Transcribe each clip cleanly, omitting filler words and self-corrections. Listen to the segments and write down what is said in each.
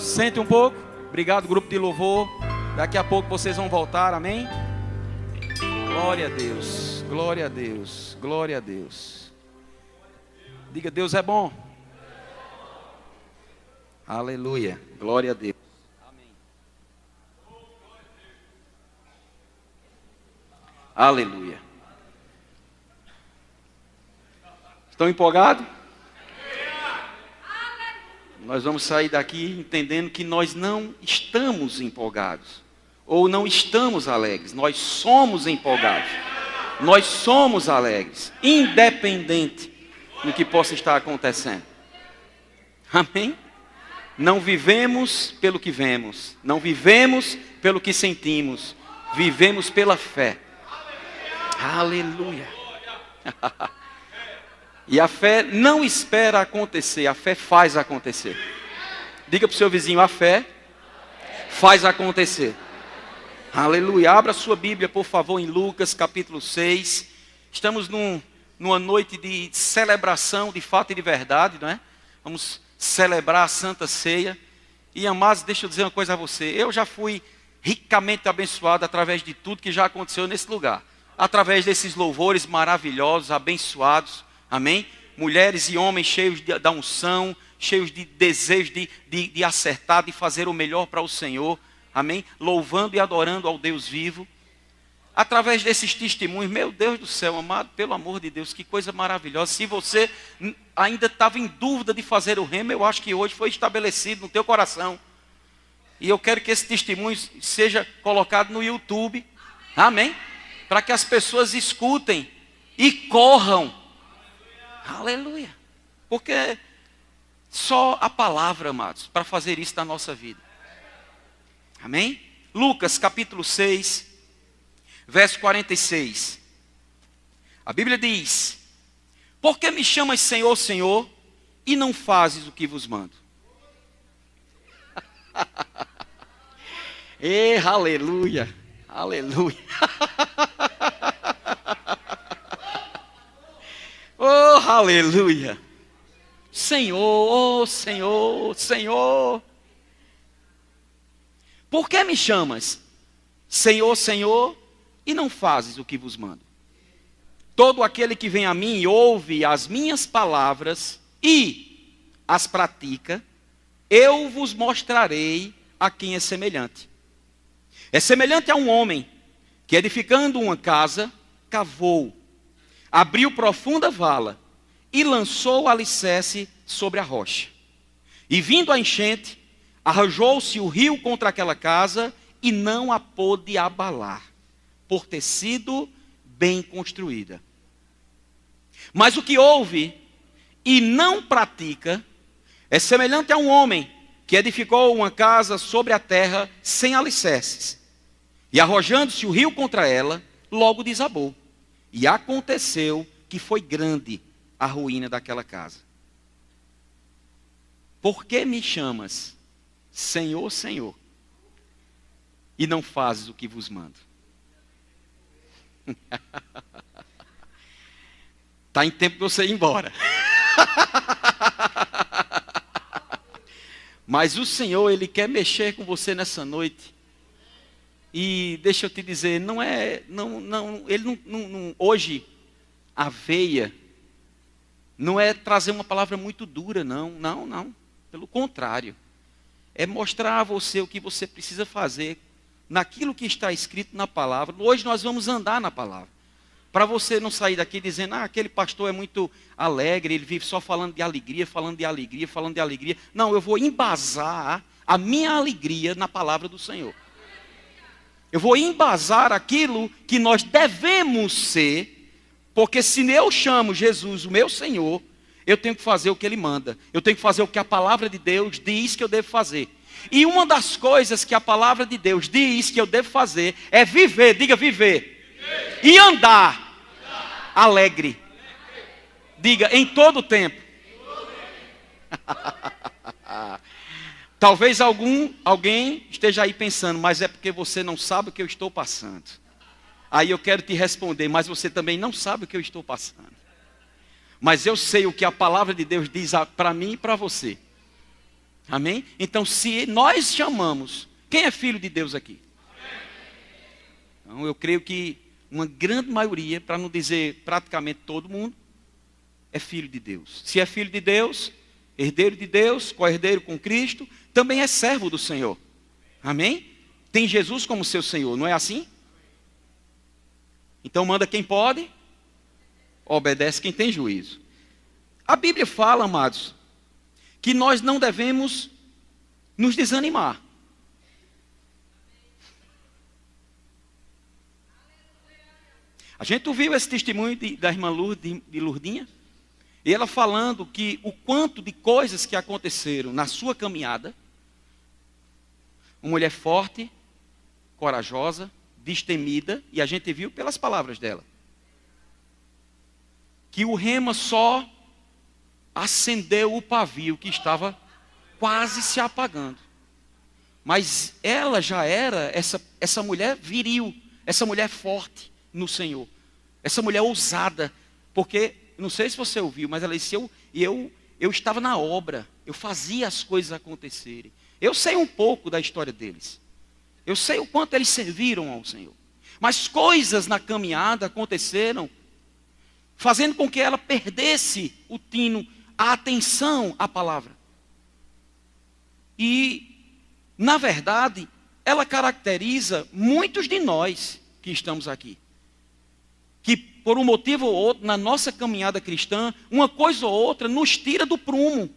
Sente um pouco. Obrigado, grupo de louvor. Daqui a pouco vocês vão voltar, amém? Glória a Deus, glória a Deus, glória a Deus. Diga, Deus é bom. Aleluia, glória a Deus. Amém. Aleluia. Estão empolgados? Nós vamos sair daqui entendendo que nós não estamos empolgados. Ou não estamos alegres. Nós somos empolgados. Nós somos alegres. Independente do que possa estar acontecendo. Amém? Não vivemos pelo que vemos. Não vivemos pelo que sentimos. Vivemos pela fé. Aleluia. E a fé não espera acontecer, a fé faz acontecer. Diga para o seu vizinho, a fé faz acontecer. Aleluia. Abra sua Bíblia, por favor, em Lucas capítulo 6. Estamos numa noite de celebração de fato e de verdade, não é? Vamos celebrar a Santa Ceia. E amados, deixa eu dizer uma coisa a você. Eu já fui ricamente abençoado através de tudo que já aconteceu nesse lugar. Através desses louvores maravilhosos, abençoados. Amém? Mulheres e homens cheios da unção, cheios de desejo de acertar, de fazer o melhor para o Senhor. Amém? Louvando e adorando ao Deus vivo. Através desses testemunhos, meu Deus do céu, amado, pelo amor de Deus, que coisa maravilhosa. Se você ainda estava em dúvida de fazer o rema, eu acho que hoje foi estabelecido no teu coração. E eu quero que esse testemunho seja colocado no YouTube. Amém? Para que as pessoas escutem e corram. Aleluia. Porque só a palavra, amados, para fazer isso na nossa vida. Amém? Lucas capítulo 6, verso 46. A Bíblia diz: por que me chamas Senhor, Senhor, e não fazes o que vos mando? Aleluia. Aleluia. Oh, aleluia. Senhor, oh Senhor, Senhor. Por que me chamas Senhor, Senhor, e não fazes o que vos mando? Todo aquele que vem a mim e ouve as minhas palavras e as pratica, eu vos mostrarei a quem é semelhante. É semelhante a um homem que, edificando uma casa, cavou, abriu profunda vala e lançou o alicerce sobre a rocha. E vindo a enchente, arrojou-se o rio contra aquela casa e não a pôde abalar, por ter sido bem construída. Mas o que ouve e não pratica é semelhante a um homem que edificou uma casa sobre a terra sem alicerces. E arrojando-se o rio contra ela, logo desabou. E aconteceu que foi grande a ruína daquela casa. Por que me chamas Senhor, Senhor, e não fazes o que vos mando? Está em tempo de você ir embora. Mas o Senhor, Ele quer mexer com você nessa noite. E deixa eu te dizer, hoje, a veia, não é trazer uma palavra muito dura, não. Pelo contrário, é mostrar a você o que você precisa fazer, naquilo que está escrito na palavra. Hoje nós vamos andar na palavra. Para você não sair daqui dizendo, aquele pastor é muito alegre, ele vive só falando de alegria, falando de alegria, falando de alegria. Não, eu vou embasar a minha alegria na palavra do Senhor. Eu vou embasar aquilo que nós devemos ser, porque se eu chamo Jesus o meu Senhor, eu tenho que fazer o que Ele manda. Eu tenho que fazer o que a palavra de Deus diz que eu devo fazer. E uma das coisas que a palavra de Deus diz que eu devo fazer é viver, diga viver. E andar alegre. Diga, em todo o tempo. Talvez alguém esteja aí pensando, mas é porque você não sabe o que eu estou passando. Aí eu quero te responder, mas você também não sabe o que eu estou passando. Mas eu sei o que a palavra de Deus diz para mim e para você. Amém? Então, se nós chamamos, quem é filho de Deus aqui? Então, eu creio que uma grande maioria, para não dizer praticamente todo mundo, é filho de Deus. Se é filho de Deus, herdeiro de Deus, co-herdeiro com Cristo, também é servo do Senhor. Amém? Tem Jesus como seu Senhor, não é assim? Então manda quem pode, obedece quem tem juízo. A Bíblia fala, amados, que nós não devemos nos desanimar. A gente ouviu esse testemunho da irmã de Lourdinha, e ela falando que o quanto de coisas que aconteceram na sua caminhada, uma mulher forte, corajosa, destemida, e a gente viu pelas palavras dela, que o rema só acendeu o pavio que estava quase se apagando. Mas ela já era essa mulher viril, essa mulher forte no Senhor, essa mulher ousada, porque, não sei se você ouviu, mas ela disse, eu estava na obra, eu fazia as coisas acontecerem. Eu sei um pouco da história deles, eu sei o quanto eles serviram ao Senhor, mas coisas na caminhada aconteceram, fazendo com que ela perdesse o tino, a atenção à palavra. E, na verdade, ela caracteriza muitos de nós que estamos aqui, que por um motivo ou outro, na nossa caminhada cristã, uma coisa ou outra nos tira do prumo.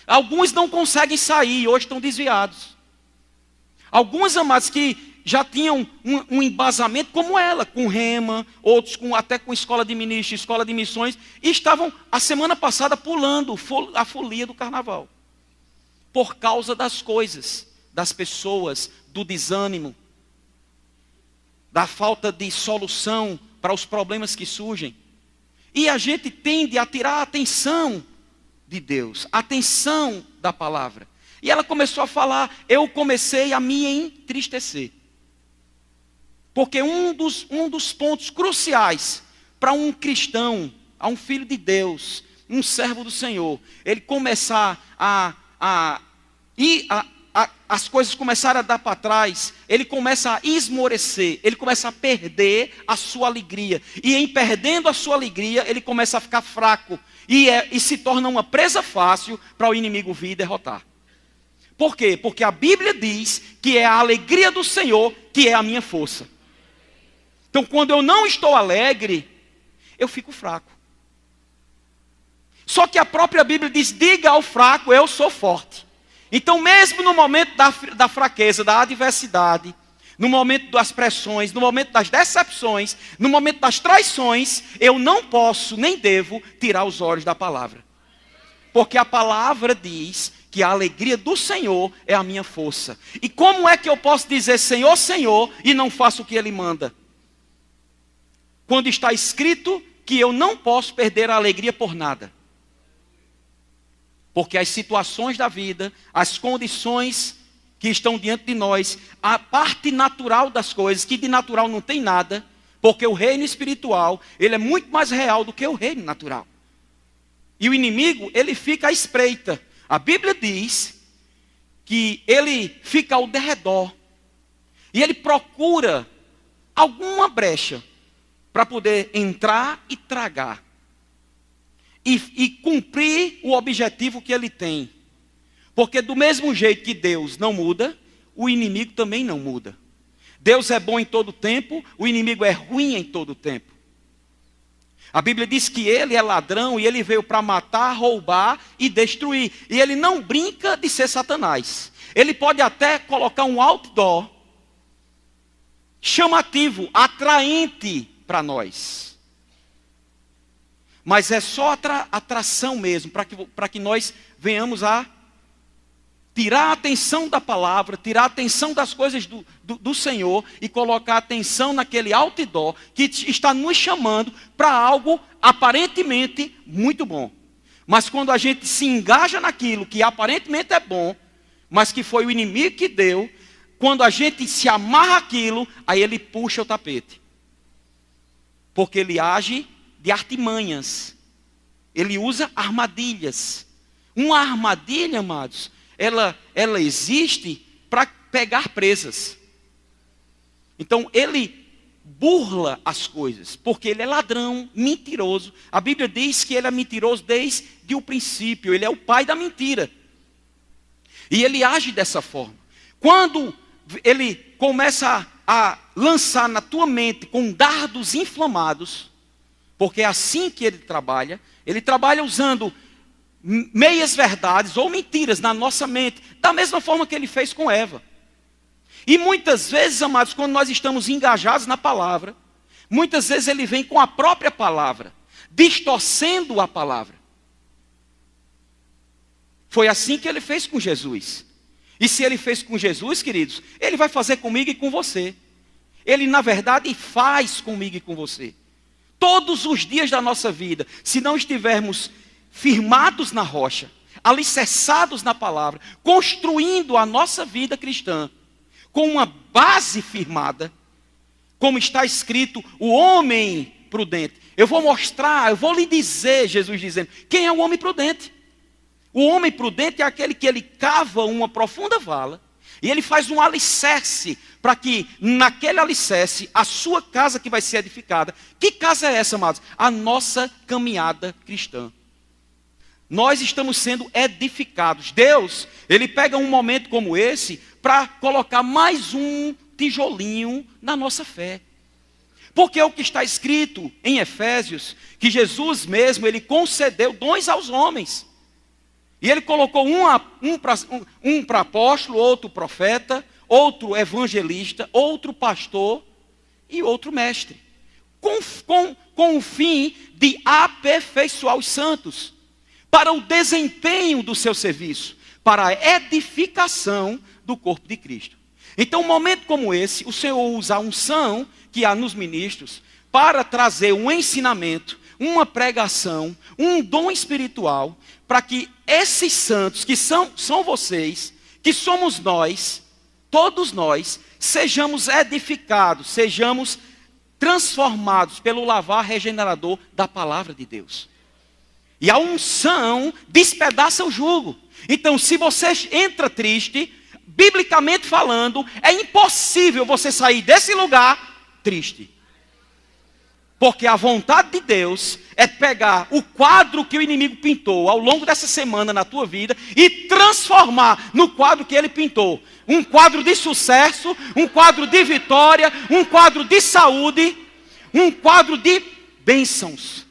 Alguns não conseguem sair, hoje estão desviados. Alguns, amados, que já tinham um embasamento como ela, com rema, outros até com escola de ministro, escola de missões, e estavam a semana passada pulando a folia do carnaval. Por causa das coisas, das pessoas, do desânimo, da falta de solução para os problemas que surgem. E a gente tende a tirar a atenção de Deus, a atenção da palavra. E ela começou a falar, eu comecei a me entristecer. Porque um dos pontos cruciais para um cristão, a um filho de Deus, um servo do Senhor, ele começar as coisas começarem a dar para trás, ele começa a esmorecer, ele começa a perder a sua alegria. E em perdendo a sua alegria, ele começa a ficar fraco. E se torna uma presa fácil para o inimigo vir e derrotar. Por quê? Porque a Bíblia diz que é a alegria do Senhor que é a minha força. Então, quando eu não estou alegre, eu fico fraco. Só que a própria Bíblia diz, diga ao fraco, eu sou forte. Então, mesmo no momento da fraqueza, da adversidade, no momento das pressões, no momento das decepções, no momento das traições, eu não posso, nem devo, tirar os olhos da palavra. Porque a palavra diz que a alegria do Senhor é a minha força. E como é que eu posso dizer Senhor, Senhor, e não faço o que Ele manda? Quando está escrito que eu não posso perder a alegria por nada. Porque as situações da vida, as condições que estão diante de nós, a parte natural das coisas, que de natural não tem nada, porque o reino espiritual, ele é muito mais real do que o reino natural. E o inimigo, ele fica à espreita. A Bíblia diz que ele fica ao derredor. E ele procura alguma brecha para poder entrar e tragar. E cumprir o objetivo que ele tem. Porque do mesmo jeito que Deus não muda, o inimigo também não muda. Deus é bom em todo tempo, o inimigo é ruim em todo tempo. A Bíblia diz que ele é ladrão e ele veio para matar, roubar e destruir. E ele não brinca de ser Satanás. Ele pode até colocar um outdoor chamativo, atraente para nós. Mas é só atração mesmo, para que nós venhamos a tirar a atenção da palavra, tirar a atenção das coisas do Senhor e colocar a atenção naquele outdoor que está nos chamando para algo aparentemente muito bom. Mas quando a gente se engaja naquilo que aparentemente é bom, mas que foi o inimigo que deu, quando a gente se amarra aquilo, aí ele puxa o tapete. Porque ele age de artimanhas. Ele usa armadilhas. Uma armadilha, amados, ela existe para pegar presas. Então ele burla as coisas, porque ele é ladrão, mentiroso. A Bíblia diz que ele é mentiroso desde o princípio, ele é o pai da mentira. E ele age dessa forma. Quando ele começa a lançar na tua mente com dardos inflamados, porque é assim que ele trabalha usando meias verdades ou mentiras na nossa mente, da mesma forma que ele fez com Eva. E muitas vezes, amados, quando nós estamos engajados na palavra, muitas vezes ele vem com a própria palavra, distorcendo a palavra. Foi assim que ele fez com Jesus. E se ele fez com Jesus, queridos, ele vai fazer comigo e com você. Ele, na verdade, faz comigo e com você. Todos os dias da nossa vida, se não estivermos firmados na rocha, alicerçados na palavra, construindo a nossa vida cristã, com uma base firmada, como está escrito, o homem prudente. Eu vou lhe dizer, Jesus dizendo, quem é o homem prudente? O homem prudente é aquele que ele cava uma profunda vala, e ele faz um alicerce, para que naquele alicerce, a sua casa que vai ser edificada. Que casa é essa, amados? A nossa caminhada cristã. Nós estamos sendo edificados. Deus, ele pega um momento como esse, para colocar mais um tijolinho na nossa fé. Porque é o que está escrito em Efésios, que Jesus mesmo, ele concedeu dons aos homens. E ele colocou um para apóstolo, outro profeta, outro evangelista, outro pastor e outro mestre. Com o fim de aperfeiçoar os santos, para o desempenho do seu serviço, para a edificação do corpo de Cristo. Então, um momento como esse, o Senhor usa a unção que há nos ministros para trazer um ensinamento, uma pregação, um dom espiritual, para que esses santos, que são vocês, que somos nós, todos nós, sejamos edificados, sejamos transformados pelo lavar regenerador da palavra de Deus. E a unção despedaça o jugo. Então, se você entra triste, biblicamente falando, é impossível você sair desse lugar triste. Porque a vontade de Deus é pegar o quadro que o inimigo pintou ao longo dessa semana na tua vida e transformar no quadro que ele pintou. Um quadro de sucesso, um quadro de vitória, um quadro de saúde, um quadro de bênçãos.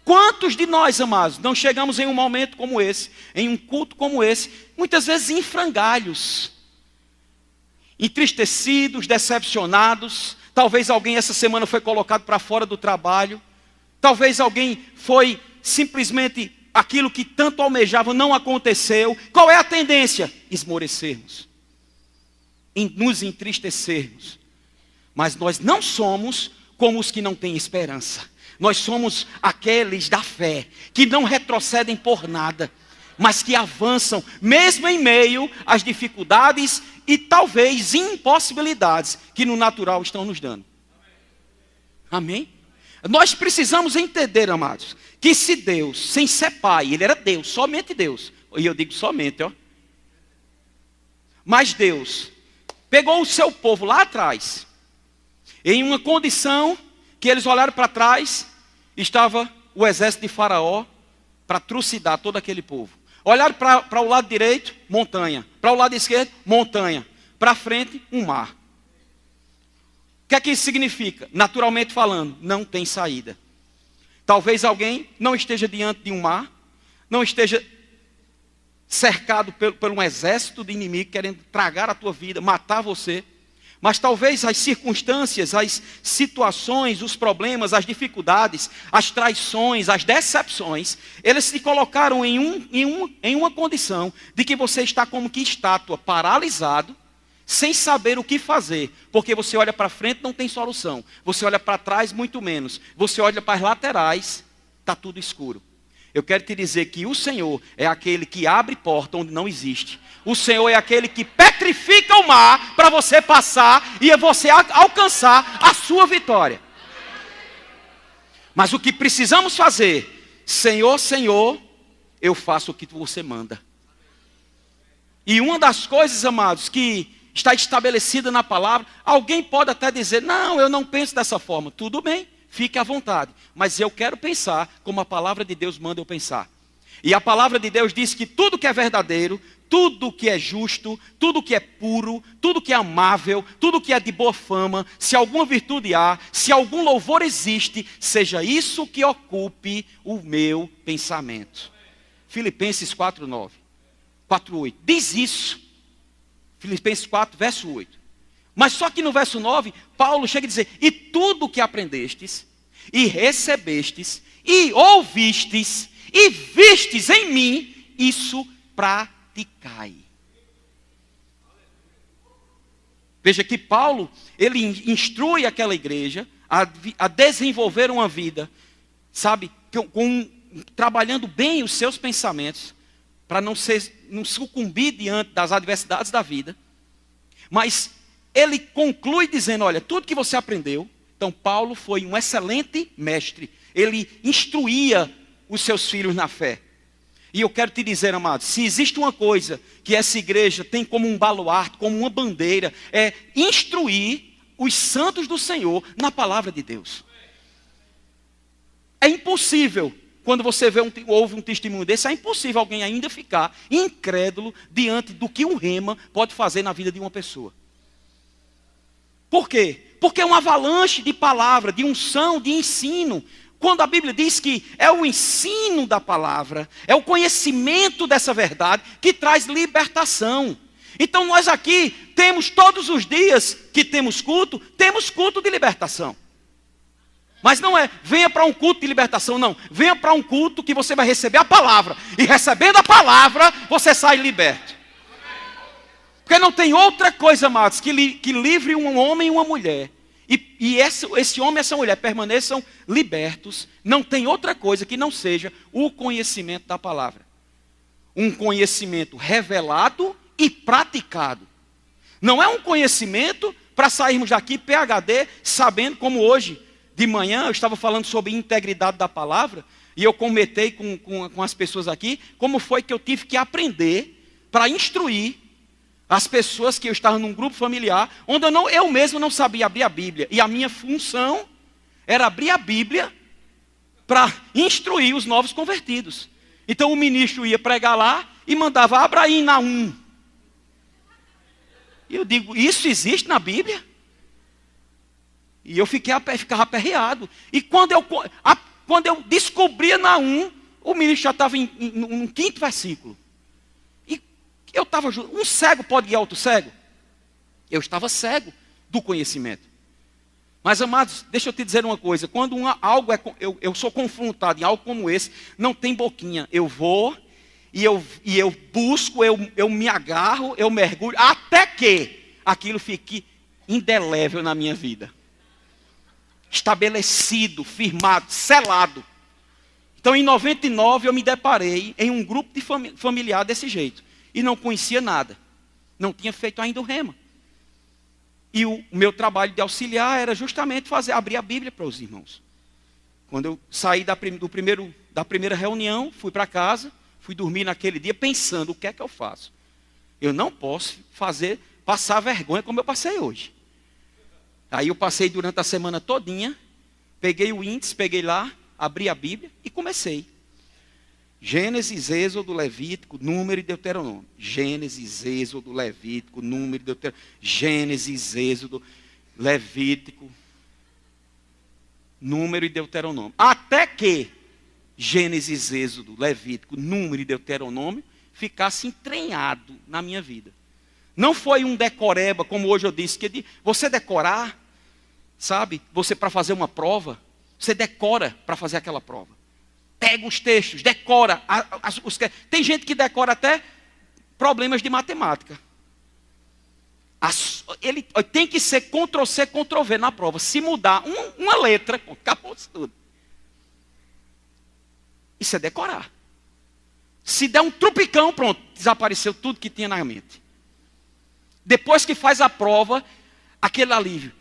Quantos de nós, amados, não chegamos em um momento como esse, em um culto como esse, muitas vezes em frangalhos, entristecidos, decepcionados. Talvez alguém essa semana foi colocado para fora do trabalho. Talvez alguém foi simplesmente aquilo que tanto almejava não aconteceu. Qual é a tendência? Esmorecermos, nos entristecermos. Mas nós não somos como os que não têm esperança. Nós somos aqueles da fé, que não retrocedem por nada, mas que avançam, mesmo em meio às dificuldades e talvez impossibilidades que no natural estão nos dando. Amém? Nós precisamos entender, amados, que se Deus, sem ser pai, ele era Deus, somente Deus, e eu digo somente, ó. Mas Deus pegou o seu povo lá atrás, em uma condição que eles olharam para trás, estava o exército de Faraó para trucidar todo aquele povo. Olharam para o lado direito, montanha. Para o lado esquerdo, montanha. Para frente, um mar. O que é que isso significa? Naturalmente falando, não tem saída. Talvez alguém não esteja diante de um mar, não esteja cercado por um exército de inimigo querendo tragar a tua vida, matar você. Mas talvez as circunstâncias, as situações, os problemas, as dificuldades, as traições, as decepções, eles se colocaram em uma condição de que você está como que estátua, paralisado, sem saber o que fazer. Porque você olha para frente, não tem solução. Você olha para trás, muito menos. Você olha para as laterais, está tudo escuro. Eu quero te dizer que o Senhor é aquele que abre porta onde não existe. O Senhor é aquele que petrifica o mar para você passar e você alcançar a sua vitória. Mas o que precisamos fazer? Senhor, Senhor, eu faço o que você manda. E uma das coisas, amados, que está estabelecida na palavra, alguém pode até dizer, não, eu não penso dessa forma. Tudo bem, fique à vontade. Mas eu quero pensar como a palavra de Deus manda eu pensar. E a palavra de Deus diz que tudo que é verdadeiro, tudo que é justo, tudo que é puro, tudo que é amável, tudo que é de boa fama, se alguma virtude há, se algum louvor existe, seja isso que ocupe o meu pensamento. Filipenses 4:9, 4:8, diz isso. Filipenses 4, verso 8. Mas só que no verso 9, Paulo chega a dizer, e tudo o que aprendestes, e recebestes, e ouvistes, e vistes em mim, isso praticai. Veja que Paulo, ele instrui aquela igreja a desenvolver uma vida, sabe, trabalhando bem os seus pensamentos, para não sucumbir diante das adversidades da vida. Mas ele conclui dizendo, olha, tudo que você aprendeu, então Paulo foi um excelente mestre, ele instruía os seus filhos na fé. E eu quero te dizer, amado, se existe uma coisa que essa igreja tem como um baluarte, como uma bandeira, é instruir os santos do Senhor na palavra de Deus. É impossível, quando você ouve um testemunho desse, é impossível alguém ainda ficar incrédulo diante do que um rema pode fazer na vida de uma pessoa. Por quê? Porque é uma avalanche de palavra, de unção, de ensino. Quando a Bíblia diz que é o ensino da palavra, é o conhecimento dessa verdade que traz libertação. Então nós aqui temos todos os dias que temos culto de libertação. Mas não é, venha para um culto de libertação, não. Venha para um culto que você vai receber a palavra. E recebendo a palavra, você sai liberto. Porque não tem outra coisa, amados, que livre um homem e uma mulher. E esse homem e essa mulher permaneçam libertos. Não tem outra coisa que não seja o conhecimento da palavra. Um conhecimento revelado e praticado. Não é um conhecimento para sairmos daqui PhD, sabendo como hoje de manhã eu estava falando sobre integridade da palavra. E eu comentei com as pessoas aqui como foi que eu tive que aprender para instruir as pessoas que eu estava num grupo familiar, onde eu mesmo não sabia abrir a Bíblia. E a minha função era abrir a Bíblia para instruir os novos convertidos. Então o ministro ia pregar lá e mandava, abra aí Naum. E eu digo, isso existe na Bíblia? E eu ficava aperreado. E quando eu descobria Naum, o ministro já estava no 5º versículo. Eu estava junto. Um cego pode guiar outro cego? Eu estava cego do conhecimento. Mas, amados, deixa eu te dizer uma coisa. Quando eu sou confrontado em algo como esse, não tem boquinha. Eu vou e eu busco, eu me agarro, eu mergulho, até que aquilo fique indelével na minha vida. Estabelecido, firmado, selado. Então, em 99, eu me deparei em um grupo de familiar desse jeito. E não conhecia nada. Não tinha feito ainda o rema. E o meu trabalho de auxiliar era justamente abrir a Bíblia para os irmãos. Quando eu saí da primeira reunião, fui para casa, fui dormir naquele dia pensando, o que é que eu faço? Eu não posso passar vergonha como eu passei hoje. Aí eu passei durante a semana todinha, peguei o índice, peguei lá, abri a Bíblia e comecei. Gênesis, Êxodo, Levítico, Número e Deuteronômio. Gênesis, Êxodo, Levítico, Número e Deuteronômio. Gênesis, Êxodo, Levítico, Número e Deuteronômio. Até que Gênesis, Êxodo, Levítico, Número e Deuteronômio ficasse entranhado na minha vida. Não foi um decoreba, como hoje eu disse, que você decorar, sabe? Você para fazer uma prova, você decora para fazer aquela prova. Pega os textos, decora. Tem gente que decora até problemas de matemática. Ele tem que ser Ctrl+C, Ctrl+V na prova. Se mudar uma letra, acabou tudo. Isso é decorar. Se der um trupicão, pronto, desapareceu tudo que tinha na mente. Depois que faz a prova, aquele alívio.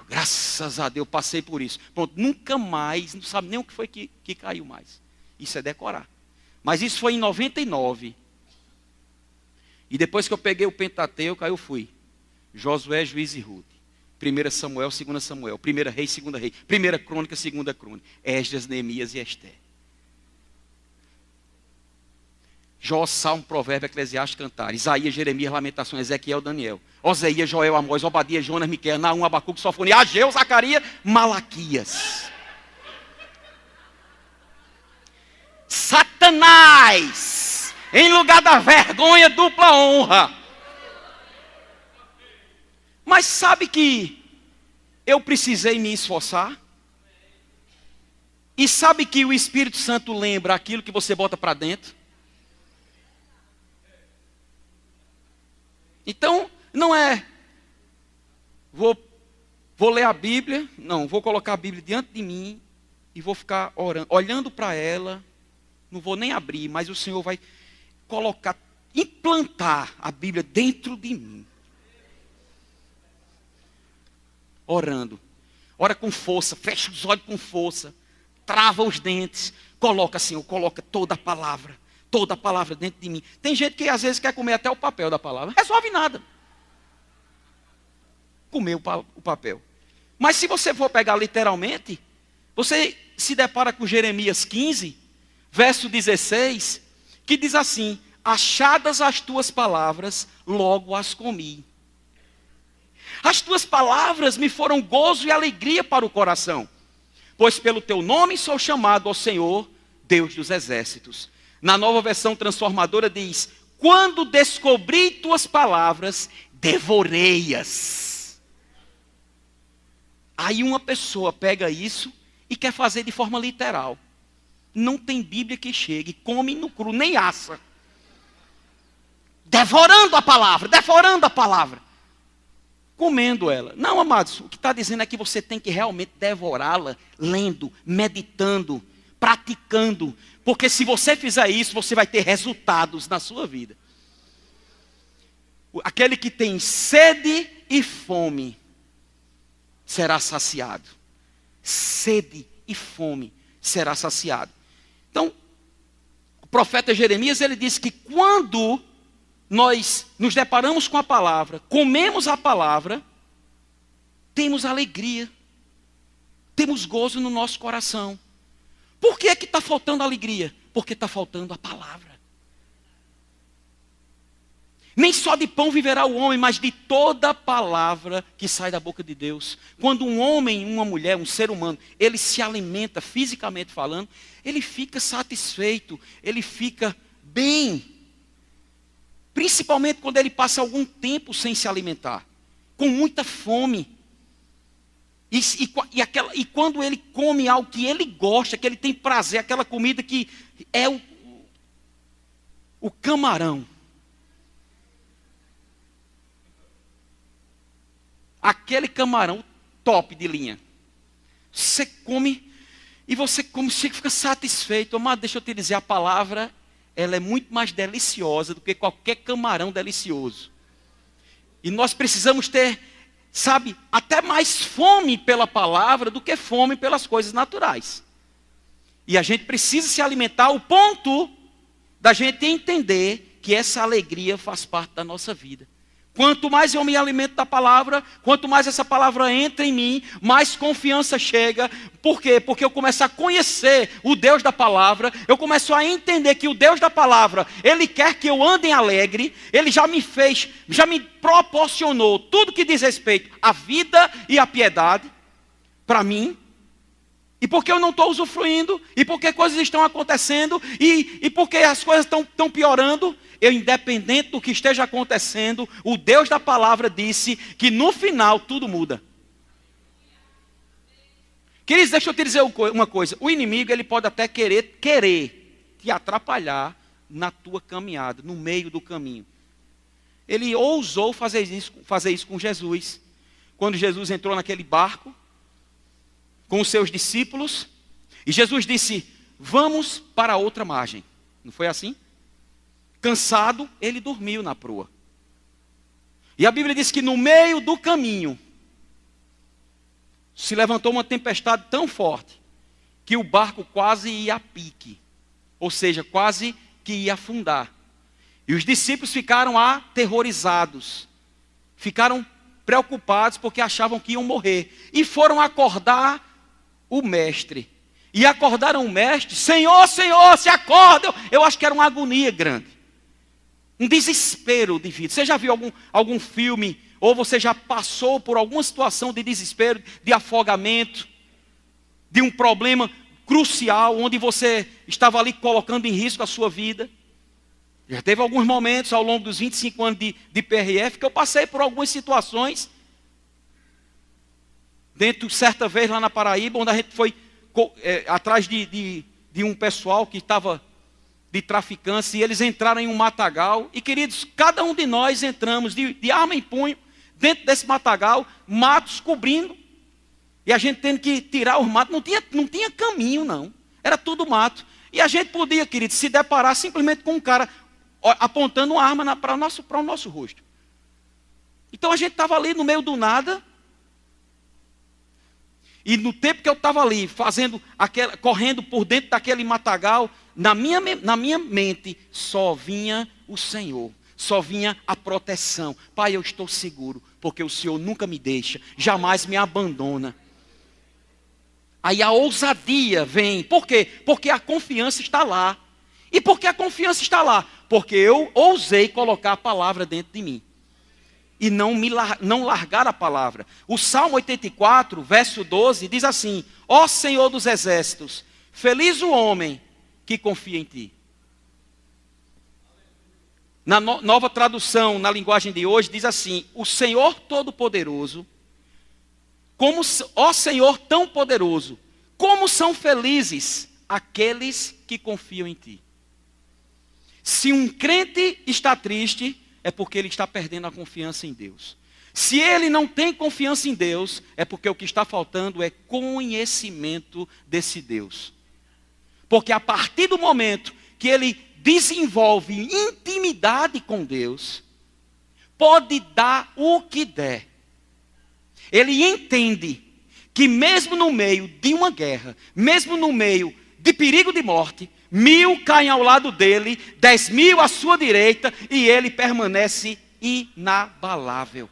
Graças a Deus, passei por isso. Pronto, nunca mais, não sabe nem o que foi que caiu mais. Isso é decorar. Mas isso foi em 99. E depois que eu peguei o Pentateuco, aí eu fui. Josué, Juízes e Ruth. 1 Samuel, 2 Samuel. 1 Reis, 2 Reis. 1 Crônica, 2 Crônica. Esdras, Neemias e Esté. Jó, Salmo, Provérbio, Eclesiastes, Cantar. Isaías, Jeremias, Lamentações, Ezequiel, Daniel. Oséias, Joel, Amós, Obadias, Jonas, Miqueias, Naum, Abacuque, Sofonia, Ageu, Zacarias, Malaquias. Satanás, em lugar da vergonha, dupla honra. Mas sabe que eu precisei me esforçar? E sabe que o Espírito Santo lembra aquilo que você bota para dentro? Então, não é, vou ler a Bíblia, não, vou colocar a Bíblia diante de mim e vou ficar orando, olhando para ela, não vou nem abrir, mas o Senhor vai colocar, implantar a Bíblia dentro de mim. Orando, ora com força, fecha os olhos com força, trava os dentes, coloca assim, coloca toda a palavra dentro de mim. Tem gente que às vezes quer comer até o papel da palavra. Resolve nada. Comer o papel. Mas se você for pegar literalmente, você se depara com Jeremias 15, verso 16, que diz assim: achadas as tuas palavras, logo as comi. As tuas palavras me foram gozo e alegria para o coração, pois pelo teu nome sou chamado ao Senhor, Deus dos exércitos. Na Nova Versão Transformadora diz: quando descobri tuas palavras, devorei-as. Aí uma pessoa pega isso e quer fazer de forma literal. Não tem Bíblia que chegue, come no cru, nem assa. Devorando a palavra. Comendo ela. Não, amados, o que está dizendo é que você tem que realmente devorá-la, lendo, meditando, praticando. Porque se você fizer isso, você vai ter resultados na sua vida. Aquele que tem sede e fome será saciado. Sede e fome será saciado. Então, o profeta Jeremias, ele disse que quando nós nos deparamos com a palavra, comemos a palavra, temos alegria, temos gozo no nosso coração. Por que está faltando alegria? Porque está faltando a palavra. Nem só de pão viverá o homem, mas de toda palavra que sai da boca de Deus. Quando um homem, uma mulher, um ser humano, ele se alimenta fisicamente falando, ele fica satisfeito, ele fica bem. Principalmente quando ele passa algum tempo sem se alimentar, com muita fome. E quando ele come algo que ele gosta, que ele tem prazer, aquela comida que é o camarão. Aquele camarão top de linha. Você come e você fica satisfeito. Mas deixa eu te dizer, a palavra, ela é muito mais deliciosa do que qualquer camarão delicioso. E nós precisamos ter, sabe, até mais fome pela palavra do que fome pelas coisas naturais. E a gente precisa se alimentar ao ponto da gente entender que essa alegria faz parte da nossa vida. Quanto mais eu me alimento da palavra, quanto mais essa palavra entra em mim, mais confiança chega. Por quê? Porque eu começo a conhecer o Deus da palavra, eu começo a entender que o Deus da palavra, Ele quer que eu ande alegre, Ele já me fez, já me proporcionou tudo que diz respeito à vida e à piedade, para mim. E porque eu não estou usufruindo, e porque coisas estão acontecendo, e porque as coisas estão piorando, eu, independente do que esteja acontecendo, o Deus da palavra disse que no final tudo muda. Queridos, deixa eu te dizer uma coisa. O inimigo, ele pode até querer te atrapalhar na tua caminhada, no meio do caminho. Ele ousou fazer isso com Jesus. Quando Jesus entrou naquele barco, com os seus discípulos, e Jesus disse: vamos para outra margem. Não foi assim? Cansado, ele dormiu na proa. E a Bíblia diz que no meio do caminho se levantou uma tempestade tão forte que o barco quase ia a pique, ou seja, quase que ia afundar. E os discípulos ficaram aterrorizados. Ficaram preocupados porque achavam que iam morrer. E foram acordar o mestre. E acordaram o mestre. Senhor, Senhor, se acorda. Eu acho que era uma agonia grande. Um desespero de vida. Você já viu algum filme, ou você já passou por alguma situação de desespero, de afogamento, de um problema crucial, onde você estava ali colocando em risco a sua vida? Já teve alguns momentos ao longo dos 25 anos de PRF que eu passei por algumas situações. Certa vez lá na Paraíba, onde a gente foi atrás de um pessoal que estava de traficantes, e eles entraram em um matagal. E, queridos, cada um de nós entramos de arma em punho dentro desse matagal, matos cobrindo, e a gente tendo que tirar os matos. Não tinha caminho, não. Era tudo mato. E a gente podia, queridos, se deparar simplesmente com um cara apontando uma arma para o nosso rosto. Então a gente estava ali no meio do nada. E no tempo que eu estava ali, correndo por dentro daquele matagal, na minha mente só vinha o Senhor. Só vinha a proteção. Pai, eu estou seguro, porque o Senhor nunca me deixa, jamais me abandona. Aí a ousadia vem. Por quê? Porque a confiança está lá. E por que a confiança está lá? Porque eu ousei colocar a palavra dentro de mim. E não largar a palavra. O Salmo 84, verso 12, diz assim: ó Senhor dos exércitos, feliz o homem que confia em ti. Na nova tradução, na linguagem de hoje, diz assim: o Senhor Todo-Poderoso, ó Senhor tão poderoso, como são felizes aqueles que confiam em ti. Se um crente está triste, é porque ele está perdendo a confiança em Deus. Se ele não tem confiança em Deus, é porque o que está faltando é conhecimento desse Deus. Porque a partir do momento que ele desenvolve intimidade com Deus, pode dar o que der. Ele entende que mesmo no meio de uma guerra, mesmo no meio de perigo de morte, 1000 caem ao lado dele, 10.000 à sua direita, e ele permanece inabalável.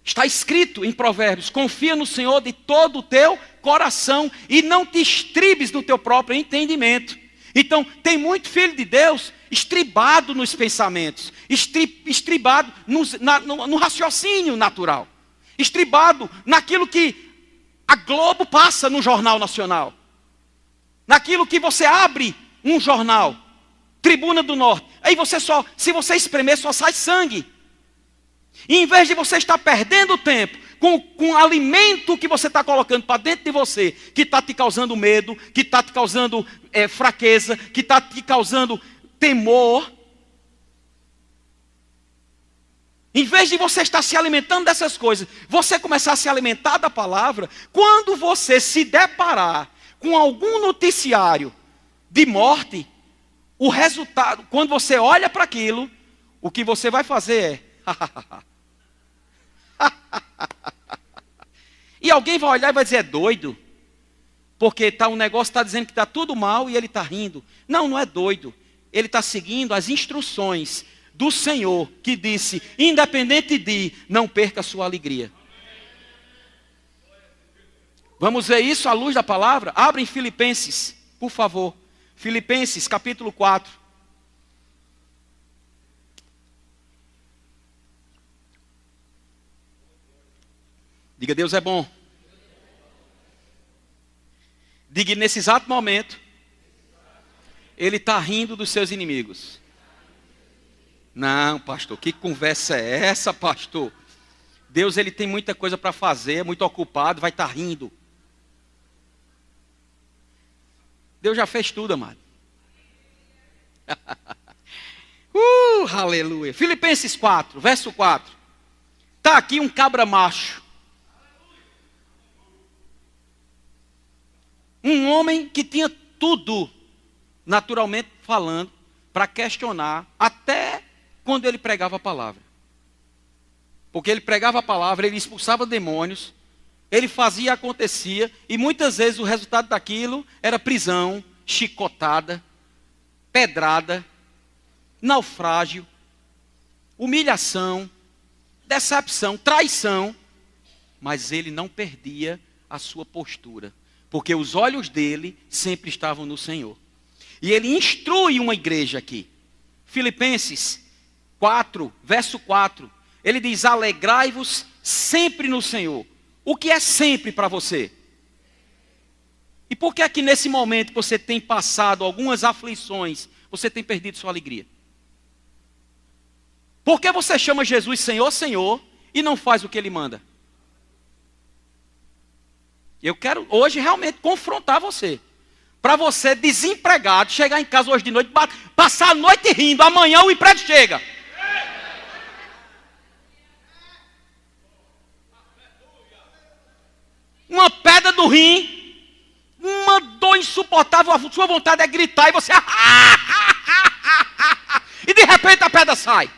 Está escrito em Provérbios: confia no Senhor de todo o teu coração e não te estribes no teu próprio entendimento. Então, tem muito filho de Deus estribado nos pensamentos, estribado no raciocínio natural, estribado naquilo que a Globo passa no Jornal Nacional, naquilo que você abre um jornal, Tribuna do Norte, aí se você espremer, só sai sangue. E em vez de você estar perdendo tempo com o alimento que você está colocando para dentro de você, que está te causando medo, que está te causando fraqueza, que está te causando temor, em vez de você estar se alimentando dessas coisas, você começar a se alimentar da palavra, quando você se deparar com algum noticiário de morte, o resultado, quando você olha para aquilo, o que você vai fazer é e alguém vai olhar e vai dizer: é doido, porque um negócio está dizendo que está tudo mal e ele está rindo. Não é doido, ele está seguindo as instruções do Senhor, que disse: independente de, não perca a sua alegria. Vamos ver isso à luz da palavra? Abra em Filipenses, por favor. Filipenses capítulo 4. Diga: Deus é bom. Diga: nesse exato momento, Ele está rindo dos seus inimigos. Não, pastor, que conversa é essa, pastor? Deus, Ele tem muita coisa para fazer, é muito ocupado, vai estar rindo. Deus já fez tudo, amado. Aleluia. Filipenses 4, verso 4. Está aqui um cabra macho. Um homem que tinha tudo, naturalmente falando, para questionar, até quando ele pregava a palavra. Porque ele pregava a palavra, ele expulsava demônios, ele fazia, acontecia, e muitas vezes o resultado daquilo era prisão, chicotada, pedrada, naufrágio, humilhação, decepção, traição, mas ele não perdia a sua postura, porque os olhos dele sempre estavam no Senhor. E ele instrui uma igreja aqui. Filipenses 4, verso 4. Ele diz: alegrai-vos sempre no Senhor. O que é sempre para você? E por que é que nesse momento que você tem passado algumas aflições, você tem perdido sua alegria? Por que você chama Jesus Senhor, Senhor, e não faz o que Ele manda? Eu quero hoje realmente confrontar você. Para você, desempregado, chegar em casa hoje de noite, passar a noite rindo, amanhã o emprego chega. Uma pedra do rim, uma dor insuportável, a sua vontade é gritar e você... e de repente a pedra sai.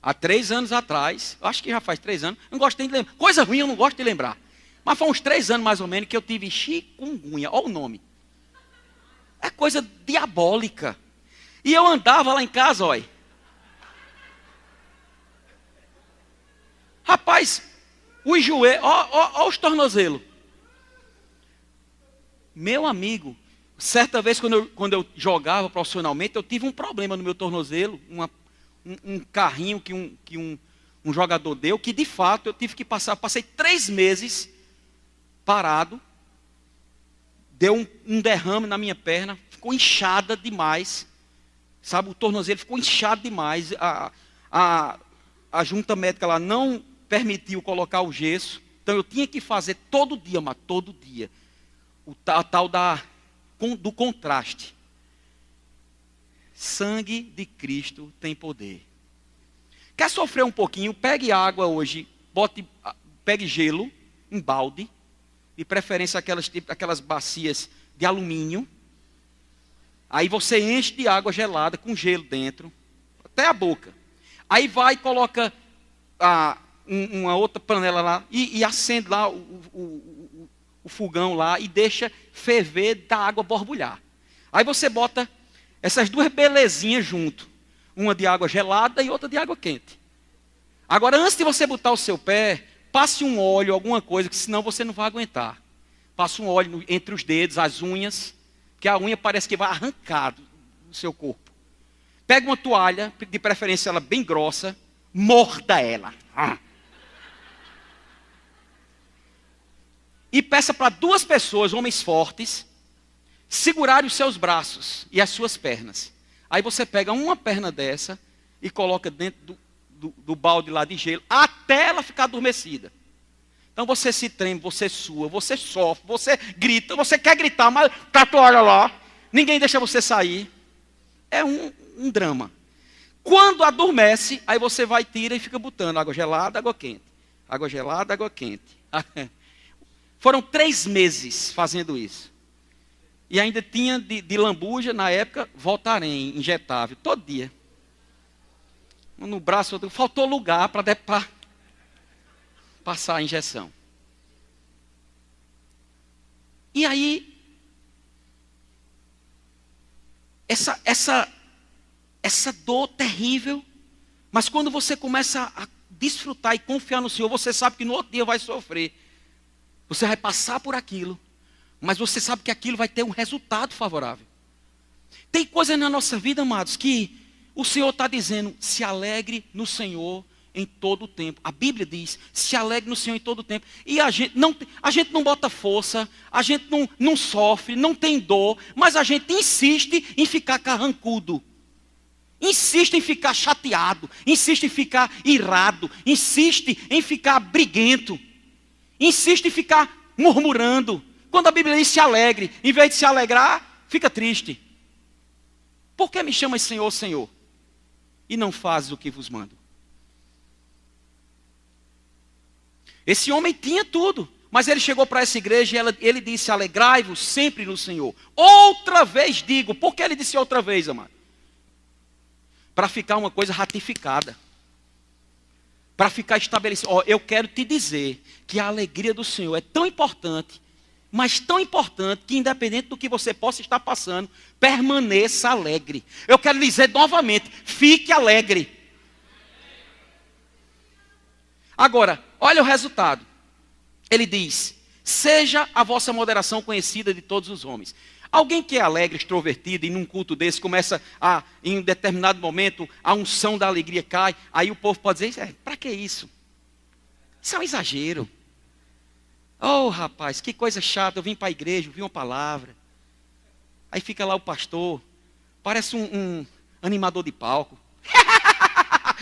Há 3 anos atrás, acho que já faz 3 anos, não gosto nem de lembrar. Coisa ruim eu não gosto de lembrar. Mas foi uns 3 anos mais ou menos que eu tive chikungunya, olha o nome. É coisa diabólica. E eu andava lá em casa, olha. Rapaz, os joelhos, ó os tornozelos. Meu amigo, certa vez quando eu jogava profissionalmente, eu tive um problema no meu tornozelo, um carrinho que um jogador deu, que de fato eu tive que passei 3 meses parado, deu um derrame na minha perna, ficou inchada demais, sabe, o tornozelo ficou inchado demais, a junta médica lá não permitiu colocar o gesso, então eu tinha que fazer todo dia, mas todo dia, a tal do contraste. Sangue de Cristo tem poder. Quer sofrer um pouquinho? Pegue água hoje, pegue gelo, em balde, de preferência aquelas bacias de alumínio. Aí você enche de água gelada com gelo dentro, até a boca. Aí vai e coloca uma outra panela lá e acende lá o fogão lá e deixa ferver da água borbulhar. Aí você bota essas 2 belezinhas junto. Uma de água gelada e outra de água quente. Agora, antes de você botar o seu pé, passe um óleo, alguma coisa, que senão você não vai aguentar. Passe um óleo entre os dedos, as unhas, que a unha parece que vai arrancar do seu corpo. Pega uma toalha, de preferência ela bem grossa, morda ela. E peça para 2 pessoas, homens fortes, segurarem os seus braços e as suas pernas. Aí você pega uma perna dessa e coloca dentro do balde lá de gelo, até ela ficar adormecida. Então você se treme, você sua, você sofre, você grita, você quer gritar, mas tá a toalha lá, ninguém deixa você sair. É um drama. Quando adormece, aí você vai, tira e fica botando água gelada, água quente. Água gelada, água quente. Foram 3 meses fazendo isso. E ainda tinha de lambuja, na época, Voltaren, injetável, todo dia. No braço, faltou lugar para passar a injeção. E aí, essa dor terrível, mas quando você começa a desfrutar e confiar no Senhor, você sabe que no outro dia vai sofrer. Você vai passar por aquilo. Mas você sabe que aquilo vai ter um resultado favorável. Tem coisas na nossa vida, amados, que o Senhor está dizendo: se alegre no Senhor em todo o tempo. A Bíblia diz: se alegre no Senhor em todo o tempo. E a gente não bota força, a gente não sofre, não tem dor, mas a gente insiste em ficar carrancudo. Insiste em ficar chateado, insiste em ficar irado, insiste em ficar briguento, insiste em ficar murmurando. Quando a Bíblia diz se alegre, em vez de se alegrar, fica triste. Por que me chamas Senhor, Senhor? E não fazes o que vos mando? Esse homem tinha tudo, mas ele chegou para essa igreja e ele disse: alegrai-vos sempre no Senhor. Outra vez digo. Por que ele disse outra vez, amado? Para ficar uma coisa ratificada. para ficar estabelecido. Eu quero te dizer que a alegria do Senhor é tão importante, mas tão importante, que independente do que você possa estar passando, permaneça alegre. Eu quero dizer novamente, fique alegre. Agora, olha o resultado. Ele diz: seja a vossa moderação conhecida de todos os homens. Alguém que é alegre, extrovertido, e num culto desse começa em um determinado momento, a unção da alegria cai, aí o povo pode dizer: para que isso? Isso é um exagero. Oh, rapaz, que coisa chata, eu vim para a igreja, ouvi uma palavra. Aí fica lá o pastor, parece um animador de palco,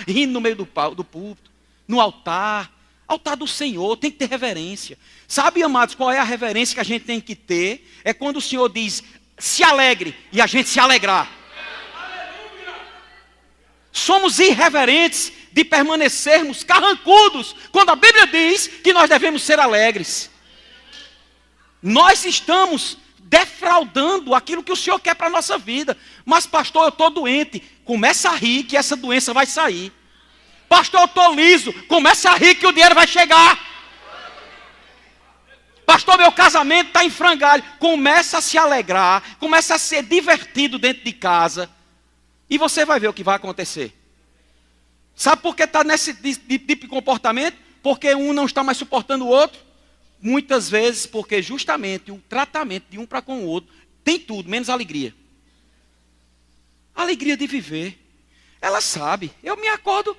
rindo no meio do púlpito, no altar do Senhor, tem que ter reverência. Sabe, amados, qual é a reverência que a gente tem que ter? É quando o Senhor diz, se alegre, e a gente se alegrar. Somos irreverentes de permanecermos carrancudos, quando a Bíblia diz que nós devemos ser alegres. Nós estamos defraudando aquilo que o Senhor quer para a nossa vida. Mas pastor, eu estou doente. Começa a rir que essa doença vai sair. Pastor, eu estou liso. Começa a rir que o dinheiro vai chegar. Pastor, meu casamento está em frangalho. Começa a se alegrar. Começa a ser divertido dentro de casa. E você vai ver o que vai acontecer. Sabe por que está nesse tipo de comportamento? Porque um não está mais suportando o outro. Muitas vezes porque justamente o tratamento de um para com o outro tem tudo, menos alegria. Alegria de viver. Ela sabe. Eu me acordo...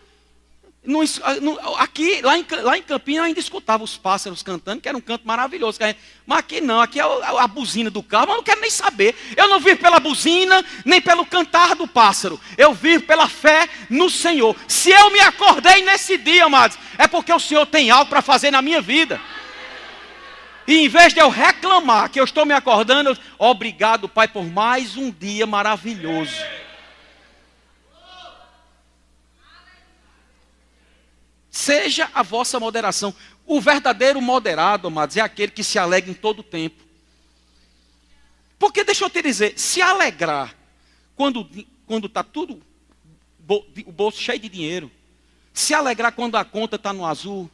lá em Campinas eu ainda escutava os pássaros cantando, que era um canto maravilhoso. Mas aqui não, aqui é a buzina do carro, mas eu não quero nem saber. Eu não vivo pela buzina, nem pelo cantar do pássaro. Eu vivo pela fé no Senhor. Se eu me acordei nesse dia, amados, é porque o Senhor tem algo para fazer na minha vida. E em vez de eu reclamar que eu estou me acordando, obrigado, Pai, por mais um dia maravilhoso. Seja a vossa moderação. O verdadeiro moderado, amados, é aquele que se alegra em todo o tempo. Porque deixa eu te dizer, se alegrar quando está tudo, o bolso cheio de dinheiro, se alegrar quando a conta está no azul,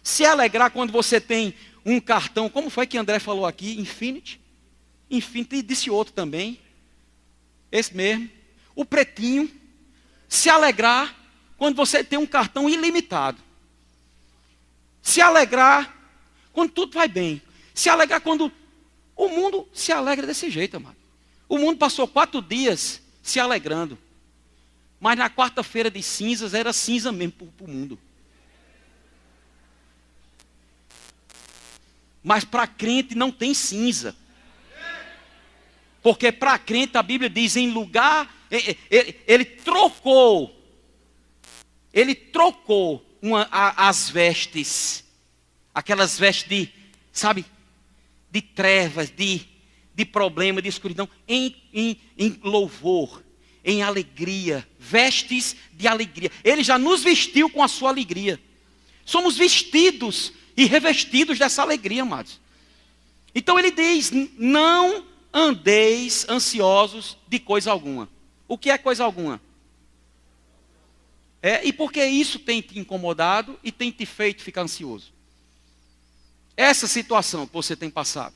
se alegrar quando você tem um cartão, como foi que André falou aqui? Infinity, disse outro também, esse mesmo, o pretinho, se alegrar quando você tem um cartão ilimitado. Se alegrar quando tudo vai bem. Se alegrar quando... O mundo se alegra desse jeito, amado. O mundo passou 4 dias se alegrando. Mas na quarta-feira de cinzas era cinza mesmo para o mundo. Mas para crente não tem cinza. Porque para crente a Bíblia diz em lugar... Ele trocou as vestes, aquelas vestes de, sabe, de trevas, de problema, de escuridão, em louvor, em alegria, vestes de alegria. Ele já nos vestiu com a sua alegria. Somos vestidos e revestidos dessa alegria, amados. Então ele diz, não andeis ansiosos de coisa alguma. O que é coisa alguma? E porque isso tem te incomodado e tem te feito ficar ansioso? Essa situação que você tem passado,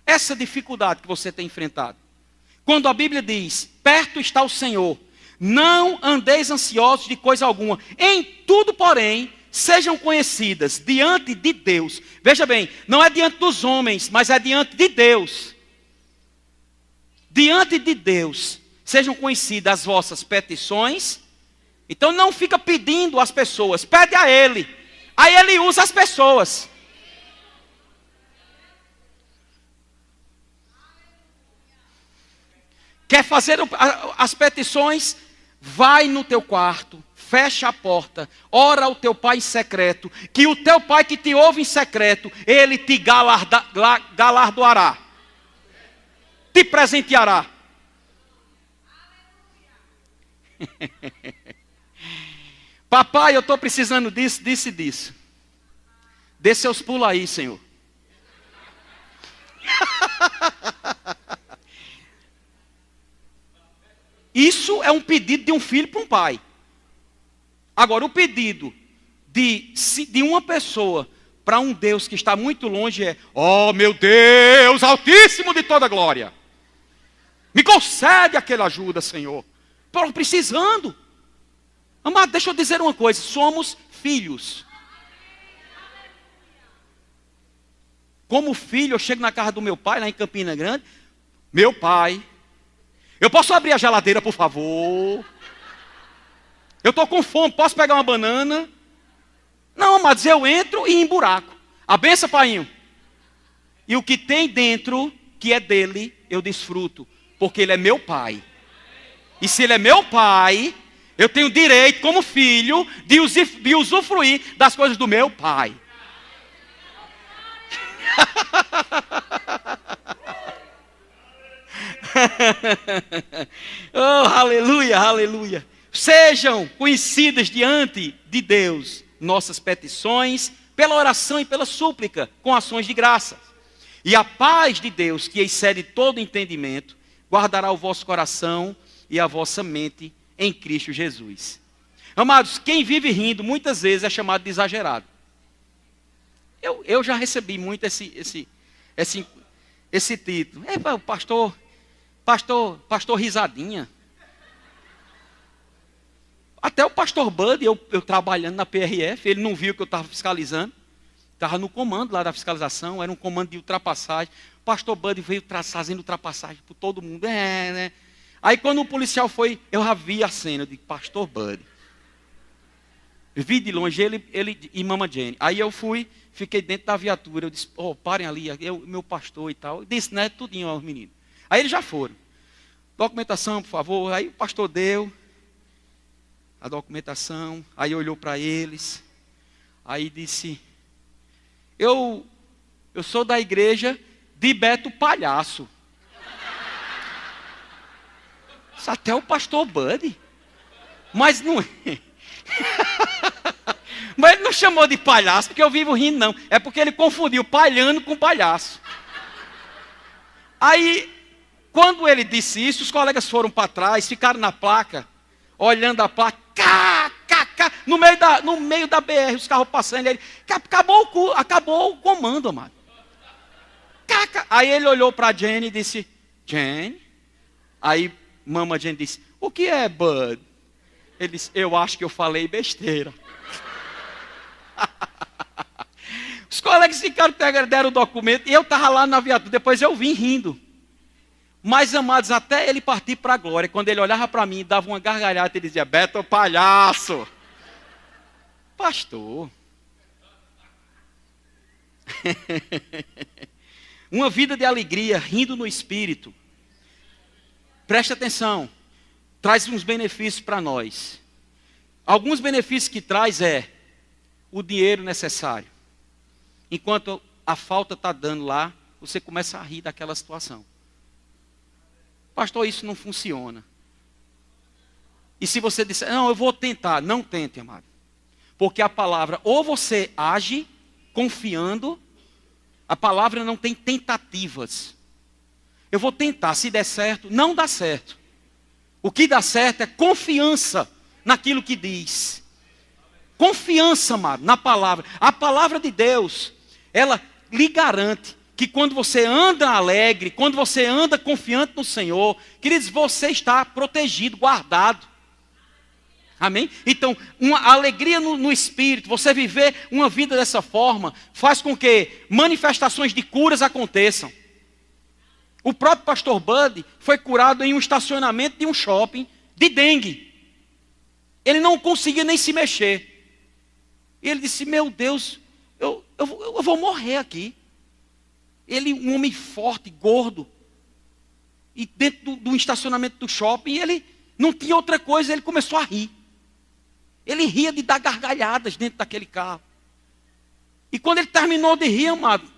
essa dificuldade que você tem enfrentado. Quando a Bíblia diz, perto está o Senhor, não andeis ansiosos de coisa alguma. Em tudo, porém, sejam conhecidas diante de Deus. Veja bem, não é diante dos homens, mas é diante de Deus. Diante de Deus, sejam conhecidas as vossas petições. Então não fica pedindo às pessoas, pede a Ele. Aí Ele usa as pessoas. Quer fazer as petições? Vai no teu quarto, fecha a porta, ora ao teu pai em secreto, que o teu pai que te ouve em secreto, ele te galardoará, te presenteará. Papai, eu estou precisando disso, disso e disso. Dê seus pulos aí, Senhor. Isso é um pedido de um filho para um pai. Agora, o pedido de uma pessoa para um Deus que está muito longe é: ó meu Deus, altíssimo de toda glória, me concede aquela ajuda, Senhor. Estou precisando. Amado, deixa eu dizer uma coisa: somos filhos. Como filho, eu chego na casa do meu pai, lá em Campina Grande. Meu pai, eu posso abrir a geladeira, por favor? Eu estou com fome, posso pegar uma banana? Não, amados, eu entro e emburaco. A benção, painho. E o que tem dentro, que é dele, eu desfruto. Porque ele é meu pai. E se ele é meu pai, eu tenho direito, como filho, de usufruir das coisas do meu pai. Oh, aleluia, aleluia. Sejam conhecidas diante de Deus nossas petições, pela oração e pela súplica, com ações de graça. E a paz de Deus, que excede todo entendimento, guardará o vosso coração e a vossa mente em Cristo Jesus. Amados, quem vive rindo muitas vezes é chamado de exagerado. Eu já recebi muito esse título. Pastor risadinha. Até o pastor Bud, eu trabalhando na PRF, ele não viu que eu estava fiscalizando. Estava no comando lá da fiscalização, era um comando de ultrapassagem. O pastor Bud veio fazendo ultrapassagem por todo mundo. Né? Aí quando o policial foi, eu já vi a cena de pastor Bud. Eu vi de longe ele e Mama Jenny. Aí eu fiquei dentro da viatura. Eu disse: parem ali, meu pastor e tal. Eu disse, né, tudinho aos meninos. Aí eles já foram. Documentação, por favor. Aí o pastor deu a documentação. Aí olhou para eles. Aí disse: Eu sou da igreja de Beto Palhaço. Isso até o pastor Bud. Mas não é. Mas ele não chamou de palhaço porque eu vivo rindo, não. É porque ele confundiu palhano com palhaço. Aí, quando ele disse isso, os colegas foram para trás, ficaram na placa, olhando a placa, no meio da BR, os carros passando, ele, acabou o comando, amado. Aí ele olhou para a Jenny e disse: Jenny? Aí Mama Jenny disse: o que é, Bud? Ele disse: eu acho que eu falei besteira. Os colegas ficaram, deram o documento, e eu estava lá na viatura, depois eu vim rindo. Mas, amados, até ele partir para a glória, quando ele olhava para mim, dava uma gargalhada, ele dizia: Beto Palhaço. Pastor. Uma vida de alegria, rindo no espírito. Preste atenção. Traz uns benefícios para nós. Alguns benefícios que traz é o dinheiro necessário. Enquanto a falta está dando lá, você começa a rir daquela situação. Pastor, isso não funciona. E se você disser: não, eu vou tentar. Não tente, amado. Porque a palavra, ou você age confiando, a palavra não tem tentativas. Eu vou tentar, se der certo, não dá certo. O que dá certo é confiança naquilo que diz. Confiança, amado, na palavra. A palavra de Deus, ela lhe garante que quando você anda alegre, quando você anda confiante no Senhor, queridos, você está protegido, guardado. Amém? Então, uma alegria no espírito, você viver uma vida dessa forma, faz com que manifestações de curas aconteçam. O próprio pastor Bud foi curado em um estacionamento de um shopping de dengue. Ele não conseguia nem se mexer. E ele disse: meu Deus, eu vou morrer aqui. Ele, um homem forte, gordo, e dentro do estacionamento do shopping, ele não tinha outra coisa, ele começou a rir. Ele ria de dar gargalhadas dentro daquele carro. E quando ele terminou de rir, amado,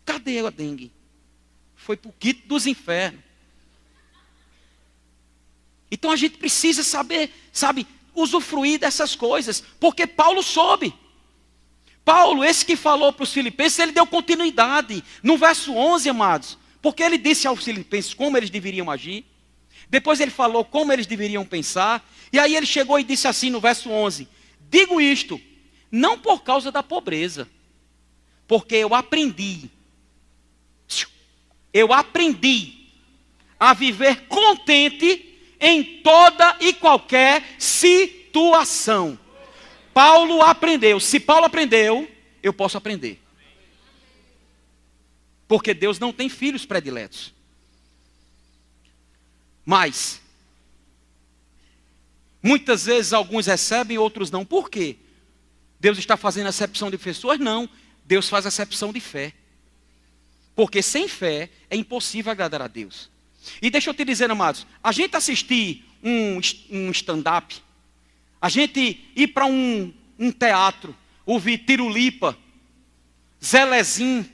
cadê a dengue? Foi para o quinto dos infernos. Então a gente precisa saber, usufruir dessas coisas, porque Paulo soube. Paulo, esse que falou para os filipenses, ele deu continuidade. No verso 11, amados, porque ele disse aos filipenses como eles deveriam agir. Depois ele falou como eles deveriam pensar. E aí ele chegou e disse assim no verso 11: digo isto, Não por causa da pobreza, porque eu aprendi a viver contente em toda e qualquer situação. Paulo aprendeu. Se Paulo aprendeu, eu posso aprender. Porque Deus não tem filhos prediletos. Mas, muitas vezes alguns recebem, outros não. Por quê? Deus está fazendo acepção de pessoas? Não. Deus faz acepção de fé. Porque sem fé é impossível agradar a Deus. E deixa eu te dizer, amados, a gente assistir um stand-up, a gente ir para um teatro, ouvir Tirulipa, Zelezinho,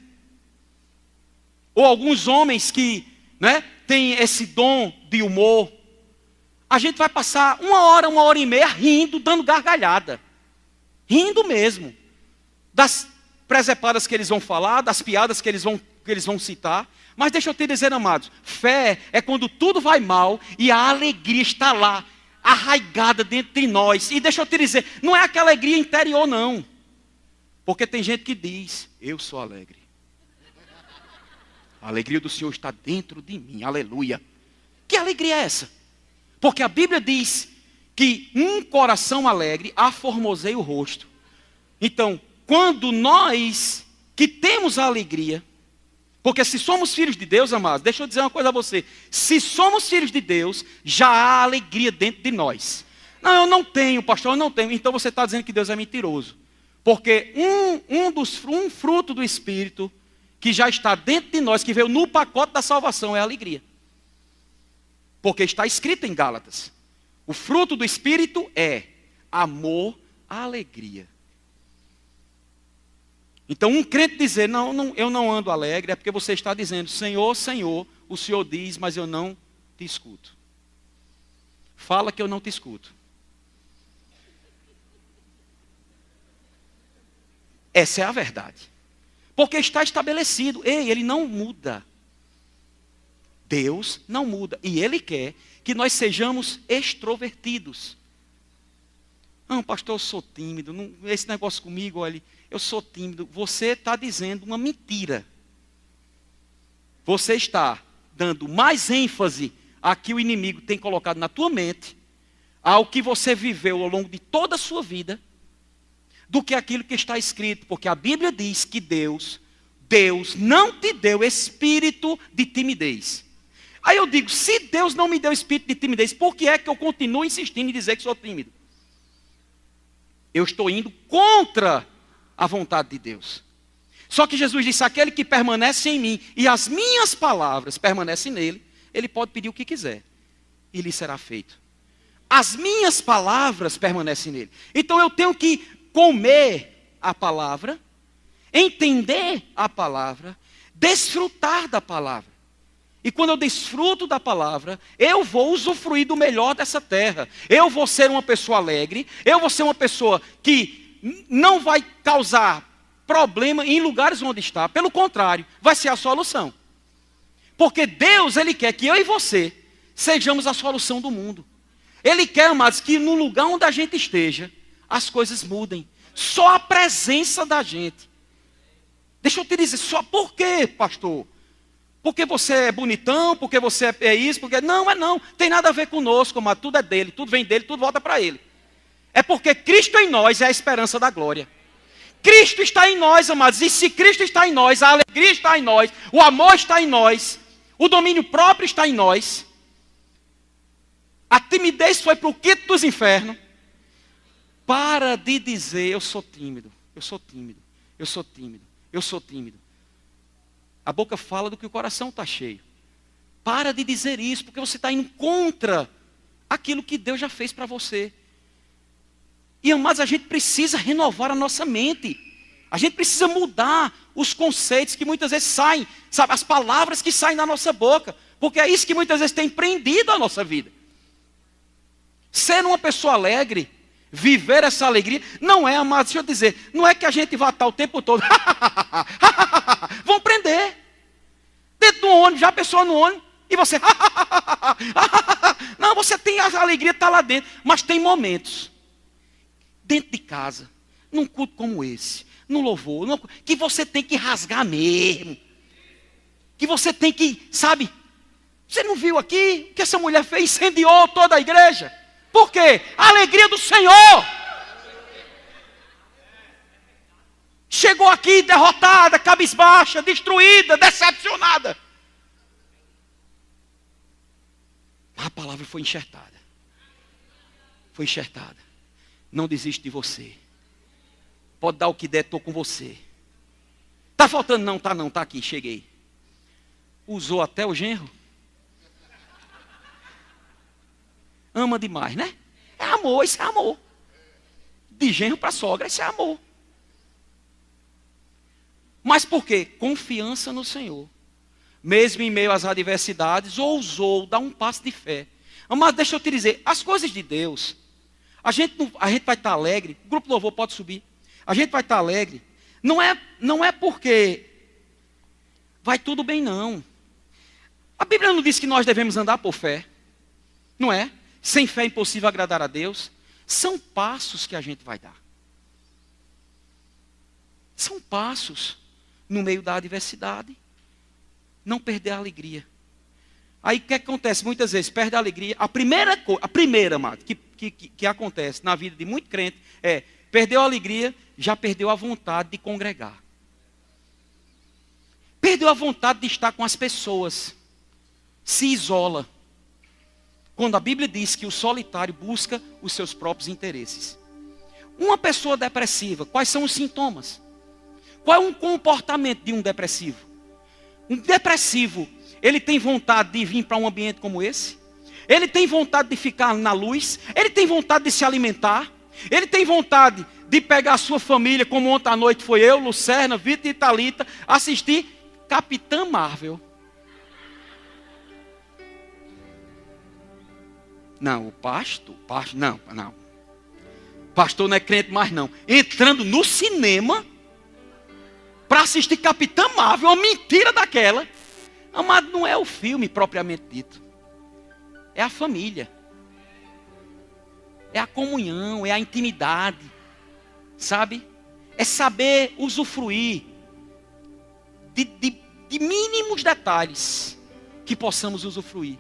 ou alguns homens que, né, têm esse dom de humor, a gente vai passar 1 hora e meia rindo, dando gargalhada. Rindo mesmo. Das presepadas que eles vão falar, das piadas que eles vão citar. Mas deixa eu te dizer, amados, fé é quando tudo vai mal e a alegria está lá, arraigada dentro de nós. E deixa eu te dizer, não é aquela alegria interior não. Porque tem gente que diz, eu sou alegre. A alegria do Senhor está dentro de mim, aleluia. Que alegria é essa? Porque a Bíblia diz que um coração alegre aformoseia o rosto. Então, quando nós que temos a alegria, porque se somos filhos de Deus, amados, deixa eu dizer uma coisa a você. Se somos filhos de Deus, já há alegria dentro de nós. Não, eu não tenho, pastor, eu não tenho. Então você está dizendo que Deus é mentiroso. Porque um fruto do Espírito que já está dentro de nós, que veio no pacote da salvação, é a alegria. Porque está escrito em Gálatas. O fruto do Espírito é amor, alegria. Então um crente dizer, não, eu não ando alegre, é porque você está dizendo, Senhor, Senhor, o Senhor diz, mas eu não te escuto. Fala que eu não te escuto. Essa é a verdade. Porque está estabelecido, ele não muda. Deus não muda. E Ele quer que nós sejamos extrovertidos. Não, pastor, eu sou tímido. Não, esse negócio comigo, olha, eu sou tímido. Você está dizendo uma mentira. Você está dando mais ênfase a que o inimigo tem colocado na tua mente, ao que você viveu ao longo de toda a sua vida, do que aquilo que está escrito. Porque a Bíblia diz que Deus não te deu espírito de timidez. Aí eu digo, se Deus não me deu espírito de timidez, por que é que eu continuo insistindo em dizer que sou tímido? Eu estou indo contra a vontade de Deus. Só que Jesus disse, aquele que permanece em mim e as minhas palavras permanecem nele, ele pode pedir o que quiser e lhe será feito. As minhas palavras permanecem nele. Então eu tenho que comer a palavra, entender a palavra, desfrutar da palavra. E quando eu desfruto da palavra, eu vou usufruir do melhor dessa terra. Eu vou ser uma pessoa alegre, eu vou ser uma pessoa que não vai causar problema em lugares onde está. Pelo contrário, vai ser a solução. Porque Deus, Ele quer que eu e você sejamos a solução do mundo. Ele quer, amados, que no lugar onde a gente esteja, as coisas mudem. Só a presença da gente. Deixa eu te dizer, só por quê, pastor? Porque você é bonitão, porque você é isso, porque... Não, não. Tem nada a ver conosco, mas tudo é dele, tudo vem dele, tudo volta para ele. É porque Cristo em nós é a esperança da glória. Cristo está em nós, amados. E se Cristo está em nós, a alegria está em nós, o amor está em nós, o domínio próprio está em nós. A timidez foi para o quinto dos infernos. Para de dizer, eu sou tímido, eu sou tímido, eu sou tímido, eu sou tímido. A boca fala do que o coração está cheio. Para de dizer isso, porque você está indo contra aquilo que Deus já fez para você. E amados, a gente precisa renovar a nossa mente. A gente precisa mudar os conceitos que muitas vezes saem, sabe, as palavras que saem da nossa boca. Porque é isso que muitas vezes tem prendido a nossa vida. Ser uma pessoa alegre, viver essa alegria, não é, amados, deixa eu dizer, não é que a gente vá estar o tempo todo, vão prender. Dentro do ônibus, já a pessoa no ônibus, e você, não, você tem a alegria, está lá dentro, mas tem momentos, dentro de casa, num culto como esse, no louvor, que você tem que rasgar mesmo. Que você tem que, sabe, você não viu aqui o que essa mulher fez? Incendiou toda a igreja. Por quê? A alegria do Senhor. Chegou aqui derrotada, cabisbaixa, destruída, decepcionada. A palavra foi enxertada. Foi enxertada. Não desiste de você. Pode dar o que der, estou com você. Está faltando? Não, está aqui, cheguei. Usou até o genro. Ama demais, né? É amor, isso é amor. De genro para sogra, isso é amor. Mas por quê? Confiança no Senhor. Mesmo em meio às adversidades, ousou dar um passo de fé. Mas deixa eu te dizer, as coisas de Deus, a gente vai estar alegre, o grupo louvor pode subir, a gente vai estar alegre, não é porque vai tudo bem não. A Bíblia não diz que nós devemos andar por fé, não é? Sem fé é impossível agradar a Deus. São passos que a gente vai dar. São passos no meio da adversidade. Não perder a alegria. Aí o que acontece? Muitas vezes perde a alegria. A primeira, amado, que acontece na vida de muito crente é, perdeu a alegria, já perdeu a vontade de congregar. Perdeu a vontade de estar com as pessoas. Se isola. Quando a Bíblia diz que o solitário busca os seus próprios interesses. Uma pessoa depressiva, quais são os sintomas? Qual é um comportamento de um depressivo? Um depressivo, ele tem vontade de vir para um ambiente como esse? Ele tem vontade de ficar na luz? Ele tem vontade de se alimentar? Ele tem vontade de pegar a sua família, como ontem à noite foi eu, Lucerna, Vitor e Thalita, assistir Capitã Marvel? Não, o pastor, não. Pastor não é crente mais não. Entrando no cinema para assistir Capitã Marvel, uma mentira daquela. Amado, não é o filme propriamente dito. É a família. É a comunhão, é a intimidade. Sabe? É saber usufruir de mínimos detalhes que possamos usufruir.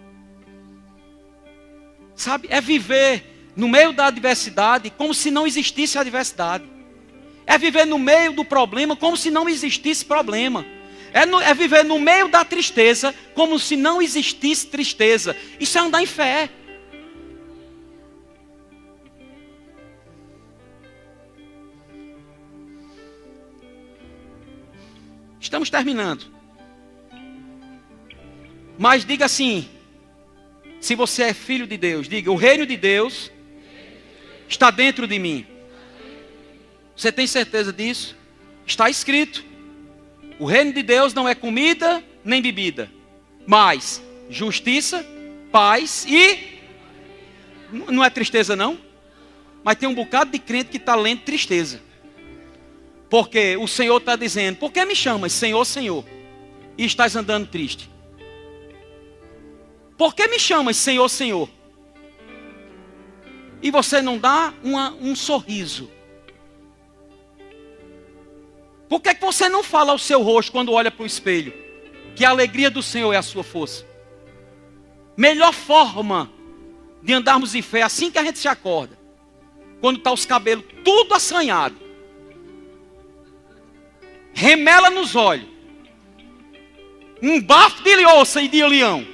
Sabe? É viver no meio da adversidade como se não existisse adversidade. É viver no meio do problema como se não existisse problema. É viver no meio da tristeza como se não existisse tristeza. Isso é andar em fé. Estamos terminando. Mas diga assim, se você é filho de Deus, diga, o reino de Deus está dentro de mim. Você tem certeza disso? Está escrito. O reino de Deus não é comida nem bebida, mas justiça, paz e... Não é tristeza não? Mas tem um bocado de crente que está lendo tristeza. Porque o Senhor está dizendo, por que me chamas Senhor, Senhor? E estás andando triste? Por que me chamas Senhor, Senhor? E você não dá um sorriso? Por que você não fala ao seu rosto quando olha para o espelho? Que a alegria do Senhor é a sua força. Melhor forma de andarmos em fé é assim que a gente se acorda. Quando está os cabelos tudo assanhado. Remela nos olhos. Um bafo de louça e de leão.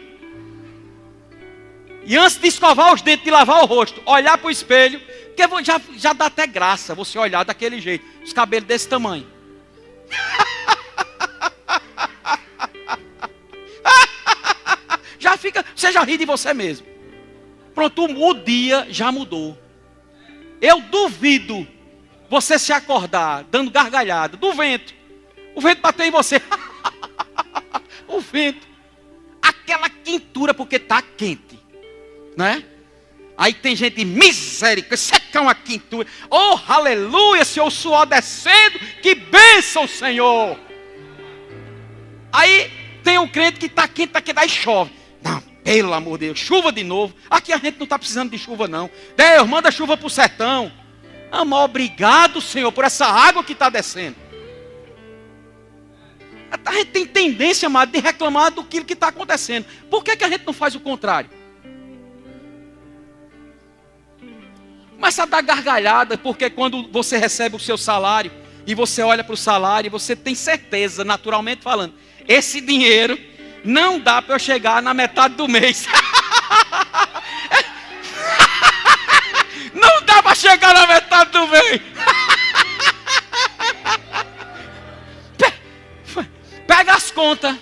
E antes de escovar os dentes, de lavar o rosto, olhar para o espelho, porque já dá até graça você olhar daquele jeito. Os cabelos desse tamanho. Já fica, você já ri de você mesmo. Pronto, o dia já mudou. Eu duvido você se acordar dando gargalhada do vento. O vento bateu em você. O vento. Aquela quentura porque está quente. Né? Aí tem gente misericórdia, seca uma quentura. Oh, aleluia, Senhor, o suor descendo. Que bênção, Senhor. Aí tem um crente que está quente, aí chove. Não, pelo amor de Deus, chuva de novo. Aqui a gente não está precisando de chuva não. Deus, manda chuva para o sertão. Amor, obrigado, Senhor, por essa água que está descendo. A gente tem tendência, amado, de reclamar do que está acontecendo. Por que a gente não faz o contrário? Começa a dar gargalhada, porque quando você recebe o seu salário, e você olha para o salário, e você tem certeza, naturalmente falando, esse dinheiro não dá para eu chegar na metade do mês. Não dá para chegar na metade do mês. Pega as contas.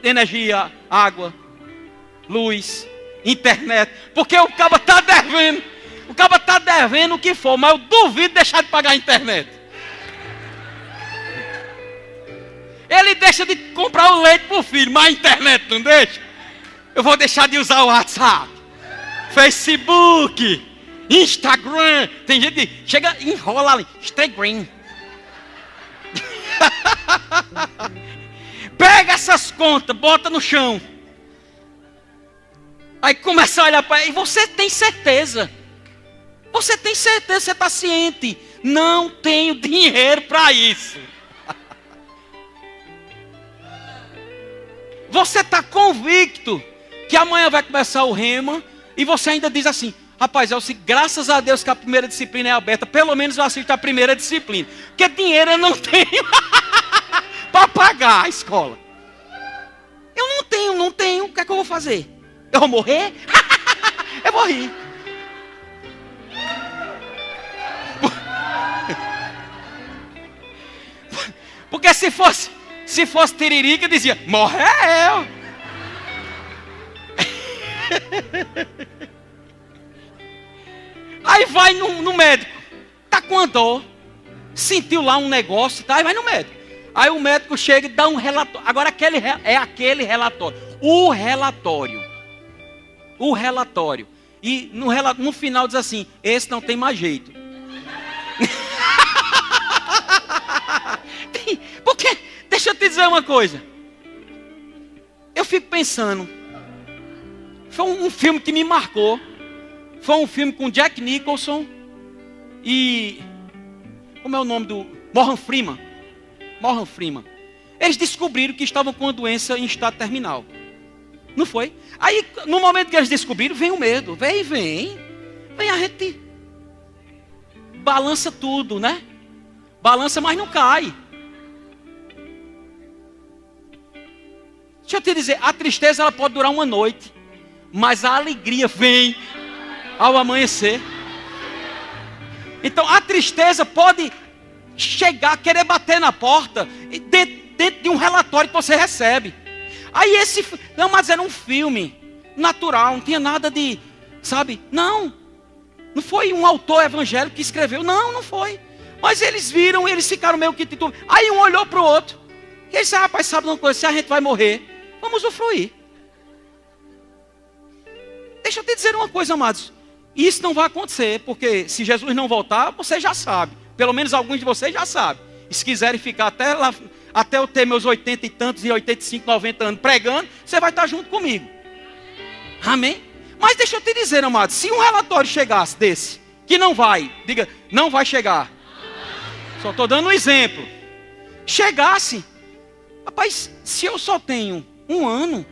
Energia, água, luz, internet. Porque o cabo está devendo. O cabo está devendo o que for, mas eu duvido deixar de pagar a internet. Ele deixa de comprar o leite para o filho, mas a internet não deixa. Eu vou deixar de usar o WhatsApp, Facebook, Instagram. Tem gente que chega e enrola ali. Instagram. Pega essas contas, bota no chão. Aí começa a olhar para ele. E você tem certeza. Você tem certeza, você está ciente. Não tenho dinheiro para isso. Você está convicto que amanhã vai começar o rema. E você ainda diz assim: rapaz, graças a Deus que a primeira disciplina é aberta. Pelo menos eu assisto a primeira disciplina. Porque dinheiro eu não tenho para pagar a escola. Eu não tenho. O que é que eu vou fazer? Eu vou morrer? Eu vou rir. Porque se fosse tiririca, dizia: morreu. Aí vai no médico, tá com a dor, sentiu lá um negócio, tá? Aí vai no médico. Aí o médico chega e dá um relatório. Agora aquele relatório. O relatório. E no final diz assim: esse não tem mais jeito. Porque, deixa eu te dizer uma coisa. Eu fico pensando. Foi um filme que me marcou. Foi um filme com Jack Nicholson e... como é o nome do... Morgan Freeman. Eles descobriram que estavam com uma doença em estado terminal. Não foi? Aí, no momento que eles descobriram, vem o medo. Vem a gente... balança tudo, né? Balança, mas não cai. Deixa eu te dizer, a tristeza ela pode durar uma noite, mas a alegria vem ao amanhecer. Então a tristeza pode chegar, querer bater na porta, dentro de um relatório que você recebe. Aí mas era um filme natural, não tinha nada de, sabe? Não foi um autor evangélico que escreveu, não foi. Mas eles viram, eles ficaram meio que titubeando. Aí um olhou para o outro, e ele disse: rapaz, sabe uma coisa, se a gente vai morrer, vamos usufruir. Deixa eu te dizer uma coisa, amados. Isso não vai acontecer, porque se Jesus não voltar, você já sabe. Pelo menos alguns de vocês já sabem. E se quiserem ficar até eu ter meus 80 e tantos, e 85, 90 anos pregando, você vai estar junto comigo. Amém? Mas deixa eu te dizer, amados, se um relatório chegasse desse, que não vai, diga, não vai chegar. Só estou dando um exemplo. Chegasse, rapaz, se eu só tenho um ano,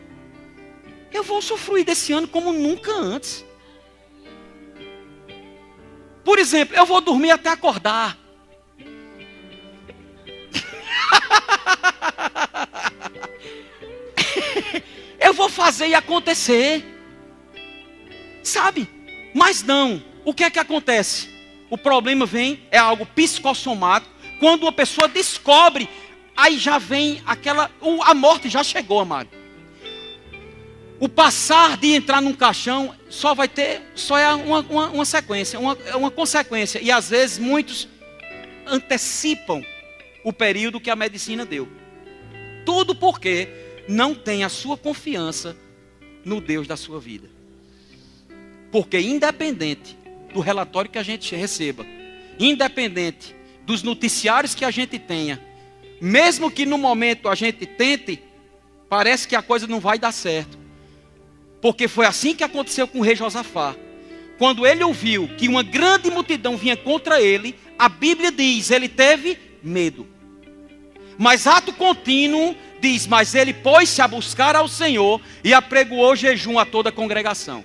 eu vou usufruir desse ano como nunca antes. Por exemplo, eu vou dormir até acordar. Eu vou fazer e acontecer. Sabe? Mas não. O que é que acontece? O problema é algo psicossomático. Quando uma pessoa descobre, aí já vem a morte já chegou, amado. O passar de entrar num caixão só é uma sequência, uma consequência. E às vezes muitos antecipam o período que a medicina deu. Tudo porque não tem a sua confiança no Deus da sua vida. Porque independente do relatório que a gente receba, independente dos noticiários que a gente tenha, mesmo que no momento a gente tente, parece que a coisa não vai dar certo. Porque foi assim que aconteceu com o rei Josafá. quando ele ouviu que uma grande multidão vinha contra ele, a Bíblia diz, ele teve medo. Mas ato contínuo diz, mas ele pôs-se a buscar ao Senhor e apregoou jejum a toda a congregação.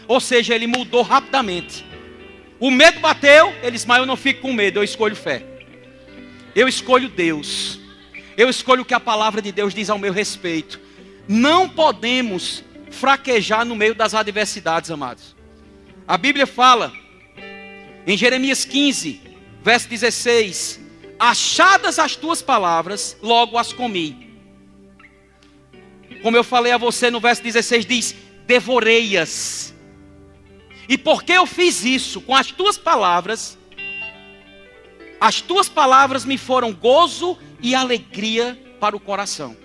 Ou seja, ele mudou rapidamente. O medo bateu, ele disse, mas eu não fico com medo, eu escolho fé. Eu escolho Deus. Eu escolho o que a palavra de Deus diz ao meu respeito. Não podemos fraquejar no meio das adversidades, amados. A Bíblia fala, em Jeremias 15, verso 16, achadas as tuas palavras, logo as comi. Como eu falei a você no verso 16, diz, devorei-as. E porque eu fiz isso com as tuas palavras me foram gozo e alegria para o coração.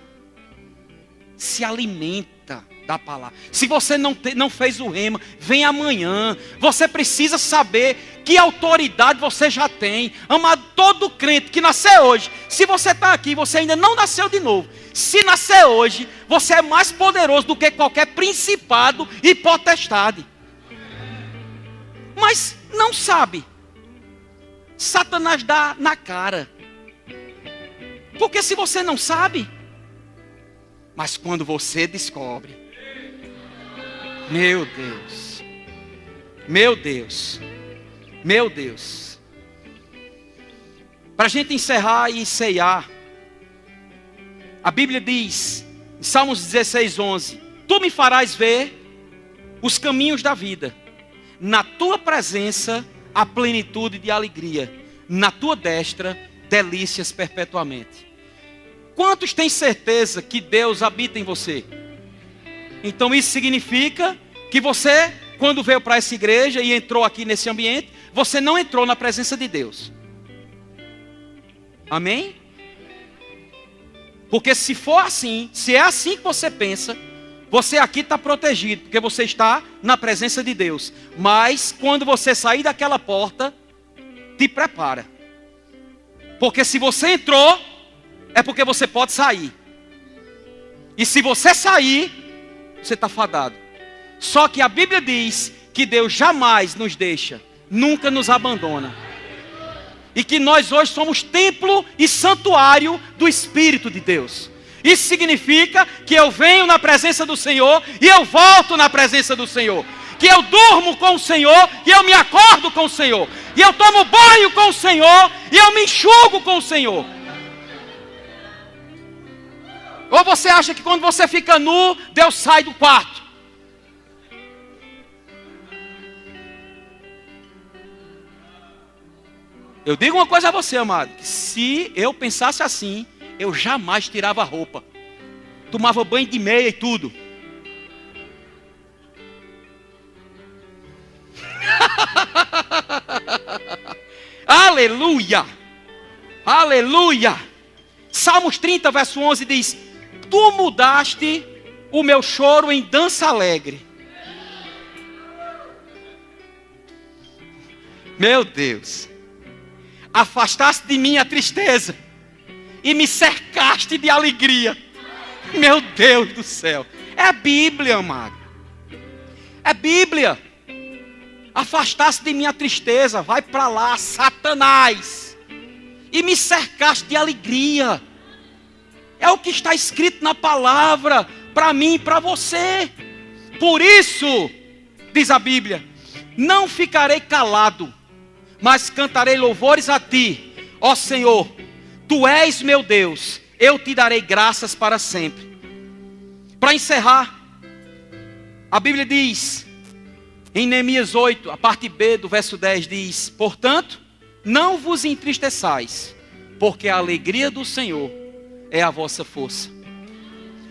Se alimenta da palavra. Se você não fez o rema, vem amanhã. Você precisa saber que autoridade você já tem. Amado, todo crente que nasceu hoje, se você está aqui, você ainda não nasceu de novo. Se nascer hoje, você é mais poderoso do que qualquer principado e potestade. Mas não sabe. Satanás dá na cara. Porque se você não sabe, mas quando você descobre, meu Deus, meu Deus, meu Deus. Para a gente encerrar e ceiar, a Bíblia diz, em Salmos 16, 11, tu me farás ver os caminhos da vida. Na tua presença, a plenitude de alegria. Na tua destra, delícias perpetuamente. Quantos têm certeza que Deus habita em você? Então isso significa que você, quando veio para essa igreja e entrou aqui nesse ambiente, você não entrou na presença de Deus. Amém? Porque se for assim, se é assim que você pensa, você aqui está protegido, porque você está na presença de Deus. Mas quando você sair daquela porta, te prepara. Porque se você entrou, é porque você pode sair. E se você sair, você está fadado. Só que a Bíblia diz que Deus jamais nos deixa, nunca nos abandona. E que nós hoje somos templo e santuário do Espírito de Deus. Isso significa que eu venho na presença do Senhor e eu volto na presença do Senhor. Que eu durmo com o Senhor e eu me acordo com o Senhor. E eu tomo banho com o Senhor e eu me enxugo com o Senhor. Ou você acha que quando você fica nu, Deus sai do quarto? Eu digo uma coisa a você, amado. Que se eu pensasse assim, eu jamais tirava a roupa. Tomava banho de meia e tudo. Aleluia! Aleluia! Salmos 30, verso 11 diz: tu mudaste o meu choro em dança alegre. Meu Deus. Afastaste de mim a tristeza e me cercaste de alegria. Meu Deus do céu. É a Bíblia, amado. É Bíblia. Afastaste de mim a tristeza. Vai para lá, Satanás. E me cercaste de alegria. É o que está escrito na palavra. Para mim e para você. Por isso, diz a Bíblia, não ficarei calado, mas cantarei louvores a ti, ó Senhor. Tu és meu Deus, eu te darei graças para sempre. Para encerrar, a Bíblia diz, em Neemias 8, a parte B do verso 10 diz: portanto, não vos entristeçais, porque a alegria do Senhor é a vossa força.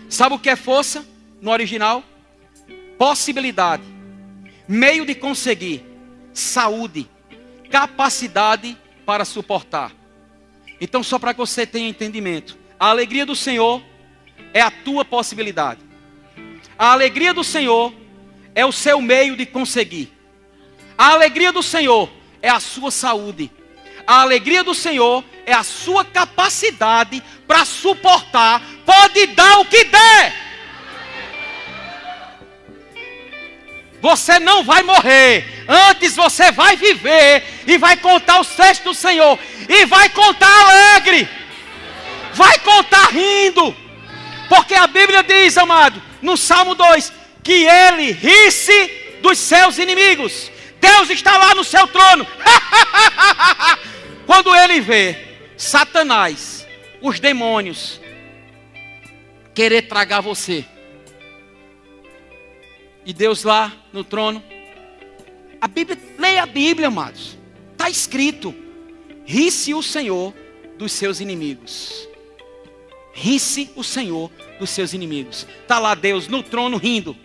Sabe o que é força no original? Possibilidade, meio de conseguir, saúde, capacidade para suportar. Então, só para que você tenha entendimento, a alegria do Senhor é a tua possibilidade. A alegria do Senhor é o seu meio de conseguir. A alegria do Senhor é a sua saúde. A alegria do Senhor é a sua capacidade para suportar. Pode dar o que der. Você não vai morrer. Antes você vai viver e vai contar os feitos do Senhor. E vai contar alegre. Vai contar rindo. Porque a Bíblia diz, amado, no Salmo 2, que ele ri-se dos seus inimigos. Deus está lá no seu trono. Quando ele vê Satanás, os demônios, querer tragar você. E Deus lá no trono. A Bíblia, leia a Bíblia, amados. Está escrito: ri-se o Senhor dos seus inimigos. Ri-se o Senhor dos seus inimigos. Está lá Deus no trono rindo.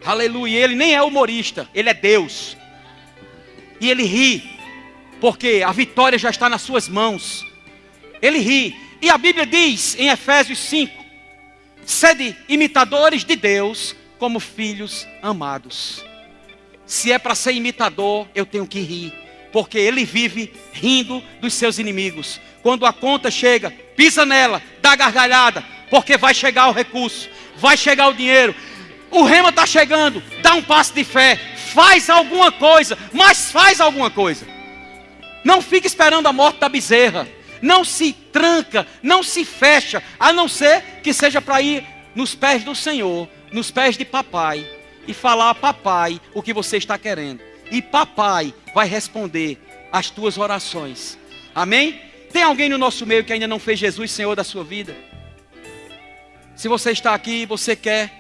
Aleluia. Ele nem é humorista, ele é Deus. E ele ri, porque a vitória já está nas suas mãos. Ele ri. E a Bíblia diz em Efésios 5: sede imitadores de Deus como filhos amados. Se é para ser imitador, eu tenho que rir, porque ele vive rindo dos seus inimigos. Quando a conta chega, pisa nela, dá gargalhada, porque vai chegar o recurso, vai chegar o dinheiro. O rema está chegando, dá um passo de fé, faz alguma coisa, mas faz alguma coisa. Não fique esperando a morte da bezerra. Não se tranca, não se fecha, a não ser que seja para ir nos pés do Senhor, nos pés de papai, e falar a papai o que você está querendo. E papai vai responder as tuas orações. Amém? Tem alguém no nosso meio que ainda não fez Jesus Senhor da sua vida? Se você está aqui e você quer